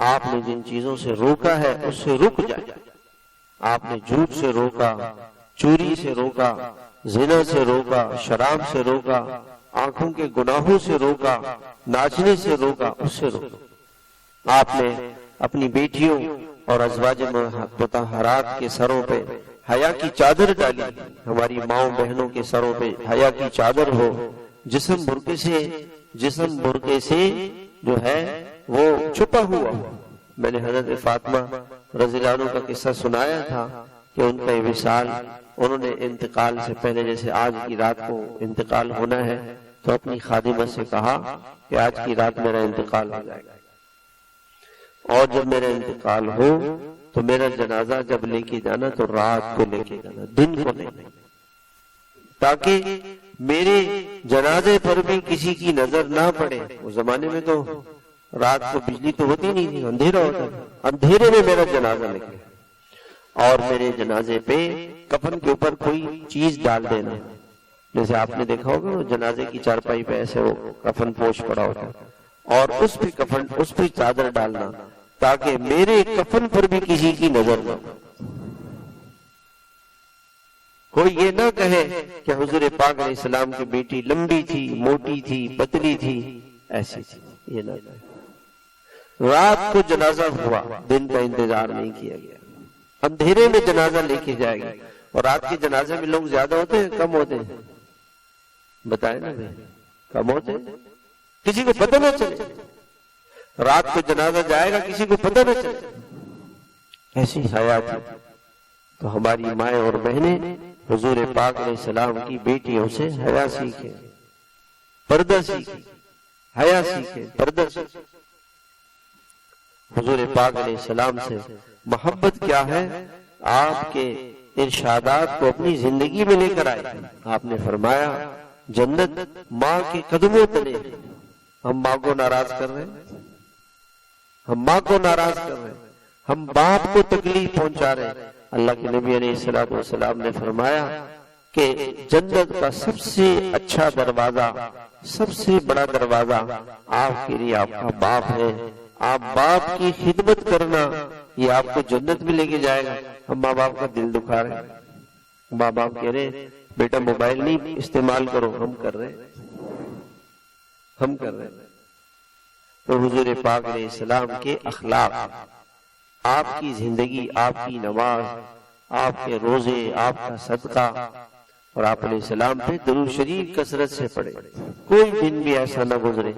آپ نے جن چیزوں سے روکا ہے اس سے رک جائیں۔ آپ نے جھوٹ سے روکا، چوری سے روکا، زنا سے روکا، شراب سے روکا، آنکھوں کے گناہوں سے روکا، ناچنے سے روکا، اس سے روکا۔ آپ نے اپنی بیٹیوں اور ازواج مطہرات کے سروں پہ حیا کی چادر ڈالی، ہماری ماؤں بہنوں کے سروں پہ حیا کی چادر ہو، جسم برقعے سے جو ہے وہ چھپا ہوا ہو۔ میں نے حضرت فاطمہ رضی اللہ عنہ کا قصہ سنایا تھا کہ ان کا وصال، انہوں نے انتقال سے پہلے، جیسے آج کی رات کو انتقال ہونا ہے، تو اپنی خادمہ سے کہا کہ آج کی رات میرا انتقال ہو جائے گا، اور جب میرا انتقال ہو تو میرا جنازہ جب لے کے جانا تو رات کو لے کے جانا، دن کو نہیں، تاکہ میرے جنازے پر بھی کسی کی نظر نہ پڑے۔ اس زمانے میں تو رات کو بجلی تو ہوتی نہیں تھی، اندھیرا ہوتا تھا، اندھیرے میں میرا جنازہ نکلے، اور میرے جنازے پہ کفن کے اوپر کوئی چیز ڈال دینا، جیسے آپ نے دیکھا ہوگا جنازے کی چارپائی پہ ایسے وہ کفن پوش پڑا ہوتا، اور اس پہ چادر ڈالنا، تاکہ میرے کفن پر بھی کسی کی نظر نہ ہو۔ کوئی یہ نہ کہے کہ حضور پاک علیہ السلام کی بیٹی لمبی تھی، موٹی تھی، پتلی تھی، ایسی تھی، یہ نہ کہے۔ رات کو جنازہ ہوا، دن کا انتظار نہیں کیا گیا، اندھیرے میں جنازہ لے کے جائے گا۔ اور رات کے جنازے میں لوگ زیادہ ہوتے ہیں کم ہوتے ہیں؟ بتائیں نا بھائی، کم ہوتے ہیں، کسی کو پتہ نہ چلے، رات کو جنازہ جائے گا کسی کو پتہ نہ چلے، ایسی حیات ہے۔ تو ہماری مائیں اور بہنیں حضور پاک علیہ السلام کی بیٹیوں سے حیا سیکھیں، پردہ سیکھیں، حیا سیکھیں، پردہ سیکھیں۔ حضور پاک علیہ السلام سے محبت کیا ہے؟ آپ کے ارشادات کو اپنی زندگی میں لے کر آئے۔ آپ نے فرمایا جنت ماں کے قدموں تلے۔ ہم ماں کو ناراض کر رہے ہیں، ہم ماں کو ناراض کر رہے ہیں، ہم باپ کو تکلیف پہنچا رہے ہیں۔ اللہ کے نبی علیہ الصلوۃ والسلام نے فرمایا کہ جنت کا سب سے اچھا دروازہ سب سے بڑا دروازہ آپ کے لیے آپ کا باپ ہے. آپ باپ کی خدمت کرنا یہ آپ کو جنت میں لے کے جائے گا. ہم ماں باپ کا دل دکھا رہے ہیں، ماں باپ کہہ رہے بیٹا موبائل نہیں استعمال کرو، ہم کر رہے. تو حضور پاک علیہ السلام کے اخلاق، آپ کی زندگی، آپ کی نماز، آپ کے روزے، آپ کا صدقہ، اور آپ علیہ السلام پہ درود شریف کثرت سے پڑھے. کوئی دن بھی ایسا نہ گزرے.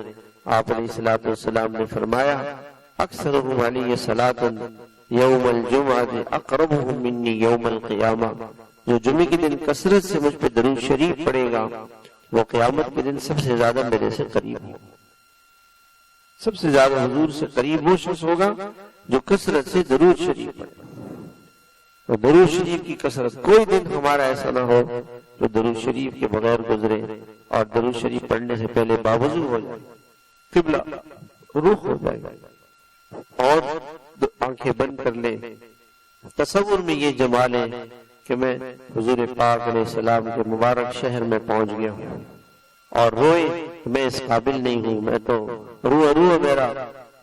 آپ علیہ السلام نے فرمایا اکثرهم علی صلاۃ یوم الجمعہ اقربهم منی یوم القیامہ، جو جمعے کے دن کثرت سے مجھ پہ درود شریف پڑھے گا وہ قیامت کے دن سب سے زیادہ میرے سے قریب ہو. سب سے زیادہ حضور سے قریب وہ شخص ہوگا جو کثرت سے درود شریف پڑھے. تو درود شریف کی کثرت، کوئی دن ہمارا ایسا نہ ہو جو درود شریف کے بغیر گزرے، اور درود شریف پڑھنے سے پہلے باوضو ہو جائے، قبلہ رخ ہو جائے اور آنکھیں بند کر لے. تصور میں یہ جمال ہے کہ میں حضور پاک علیہ السلام کے مبارک شہر میں پہنچ گیا ہوں اور روئے میں اس قابل نہیں ہوں، میں تو روح میرا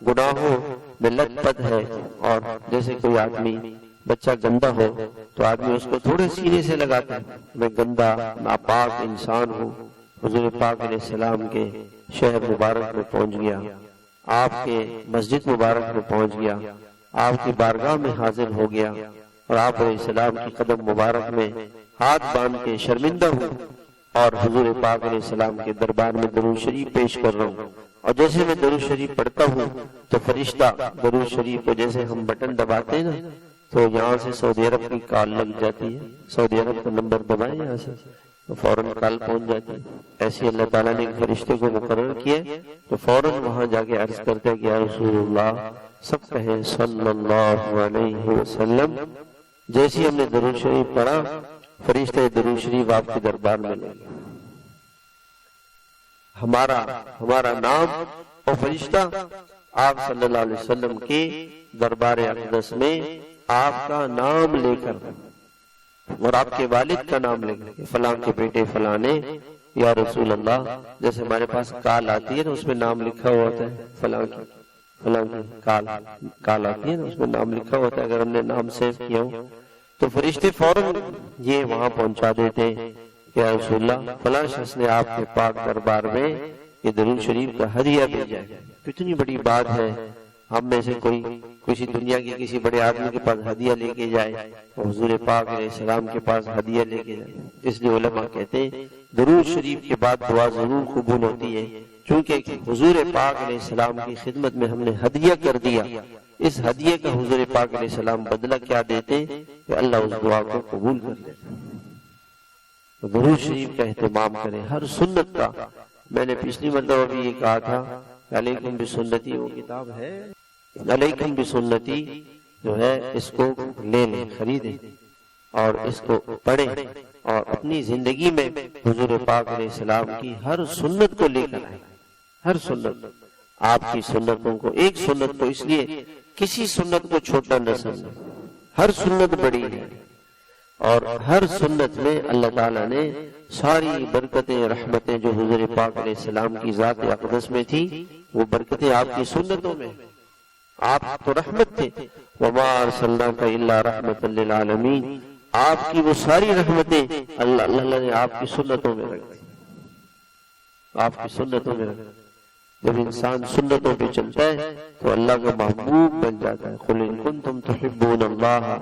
گناہوں میں لت پت ہے. اور جیسے کوئی آدمی بچہ گندا ہو تو آدمی اس کو تھوڑے سینے سے لگاتا ہے، میں گندا ناپاک انسان ہوں. حضور پاک علیہ السلام کے شہر مبارک میں پہنچ گیا، آپ کے مسجد مبارک میں پہنچ گیا، آپ کی بارگاہ میں حاضر ہو گیا، اور آپ علیہ السلام کی قدم مبارک میں ہاتھ باندھ کے شرمندہ ہوں اور حضور پاک علیہ السلام کے دربار میں درود شریف پیش کر رہا ہوں. اور جیسے میں درود شریف پڑھتا ہوں تو فرشتہ درود شریف کو جیسے ہم بٹن دباتے ہیں نا تو یہاں سے سعودی عرب کی کال لگ جاتی ہے، سعودی عرب کا نمبر دبائیں یہاں سے تو فوراً کال پہنچ جاتی ہے. ایسے اللہ تعالیٰ نے فرشتے کو مقرر کیا تو فوراً وہاں جا کے عرض کرتے ہیں کہ یا رسول اللہ، سب کہیں صلی اللہ علیہ وسلم. جیسے ہم نے درود شریف پڑھا فرشتے درود شریف آپ کے دربار میں لے گئے. ہمارا نام اور فرشتہ آپ صلی اللہ علیہ وسلم کے دربار اقدس میں آپ کا نام لے کر اور آپ کے والد کا نام لے کر فلاں کے بیٹے فلاں نے یا رسول اللہ، جیسے ہمارے پاس کال آتی ہے نا اس میں نام لکھا ہوا ہوتا ہے، فلاں کی کال آتی ہے نا اس میں نام لکھا ہوتا ہے. اگر ہم نے نام سیو کیا ہو تو فرشتے فوراً یہ وہاں پہنچا دیتے یا رسول اللہ فلاں شخص نے آپ کے پاک دربار میں یہ درود شریف کا ہدیہ بھیجا ہے. کتنی بڑی بات ہے. ہم میں سے کوئی کسی دنیا کے کسی بڑے آدمی کے پاس ہدیہ لے کے جائے اور حضور پاک علیہ السلام کے پاس ہدیہ لے کے جائے. اس لیے علماء کہتے ہیں درود شریف کے بعد دعا ضرور قبول ہوتی ہے، چونکہ حضور پاک علیہ السلام کی خدمت میں ہم نے ہدیہ کر دیا. اس ہدیے کا حضور پاک علیہ السلام بدلہ کیا دیتے کہ اللہ اس دعا کو قبول کر لیتے. درود شریف کا اہتمام کریں، ہر سنت کا. میں نے پچھلی مرتبہ بھی یہ کہا تھا علیکم بسنتی، وہ کتاب ہے علیکم بسنتی جو ہے اس کو لے لیں، خریدیں اور اس کو پڑھیں اور اپنی زندگی میں حضور پاک علیہ السلام کی ہر سنت کو لے کر آئیں. ہر سنت، آپ کی سنتوں کو، ایک سنت کو، اس لیے کسی سنت کو چھوٹا نہ سمجھیں، ہر سنت بڑی ہے اور ہر سنت میں اللہ تعالیٰ نے ساری برکتیں رحمتیں جو حضور پاک علیہ السلام کی ذات اقدس میں تھی وہ برکتیں آپ کی سنتوں میں. آپ تو رحمت تھے، وما ارسلناک الا رحمۃ للعالمین. آپ کی وہ ساری رحمتیں اللہ نے آپ کی سنتوں میں رکھ دی، آپ کی سنتوں میں رکھ دی. جب انسان سنتوں پہ چلتا ہے تو اللہ کا محبوب بن جاتا ہے. قل ان کنتم تحبون اللہ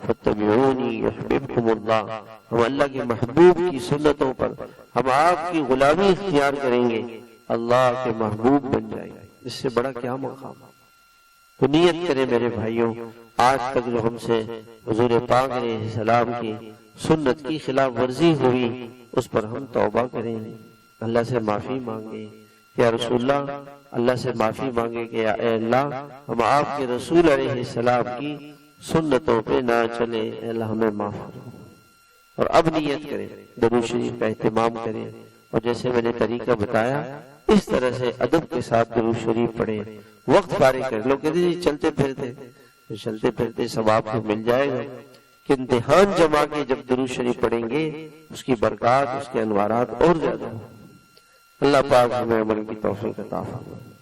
فاتبعونی یحببکم اللہ. ہم اللہ کے محبوب کی سنتوں پر ہم آپ کی غلامی اختیار کریں گے، اللہ کے محبوب بن جائیں گے. اس سے بڑا کیا مقام. تو نیت کریں میرے بھائیوں، آج تک جو ہم سے حضور پاک علیہ السلام کی سنت کی خلاف ورزی ہوئی اس پر ہم توبہ کریں، اللہ سے معافی مانگیں. یا رسول اللہ سے معافی مانگے کہ اے اللہ ہم آپ کے رسول علیہ السلام کی سنتوں پہ نہ چلے، اے اللہ ہمیں معاف کرو. اور اب نیت کریں، درود شریف کا اہتمام کریں اور جیسے میں نے طریقہ بتایا اس طرح سے ادب کے ساتھ درود شریف پڑھیں. وقت فارغ کریں. لوگ کہتے ہیں چلتے پھرتے ثواب تو مل جائے گا کہ امتحان جما کے جب درود شریف پڑھیں گے اس کی برکات، اس کے انوارات اور زیادہ ہوں. اللہ پاک ہمیں عمل کی توفیق عطا فرمائے۔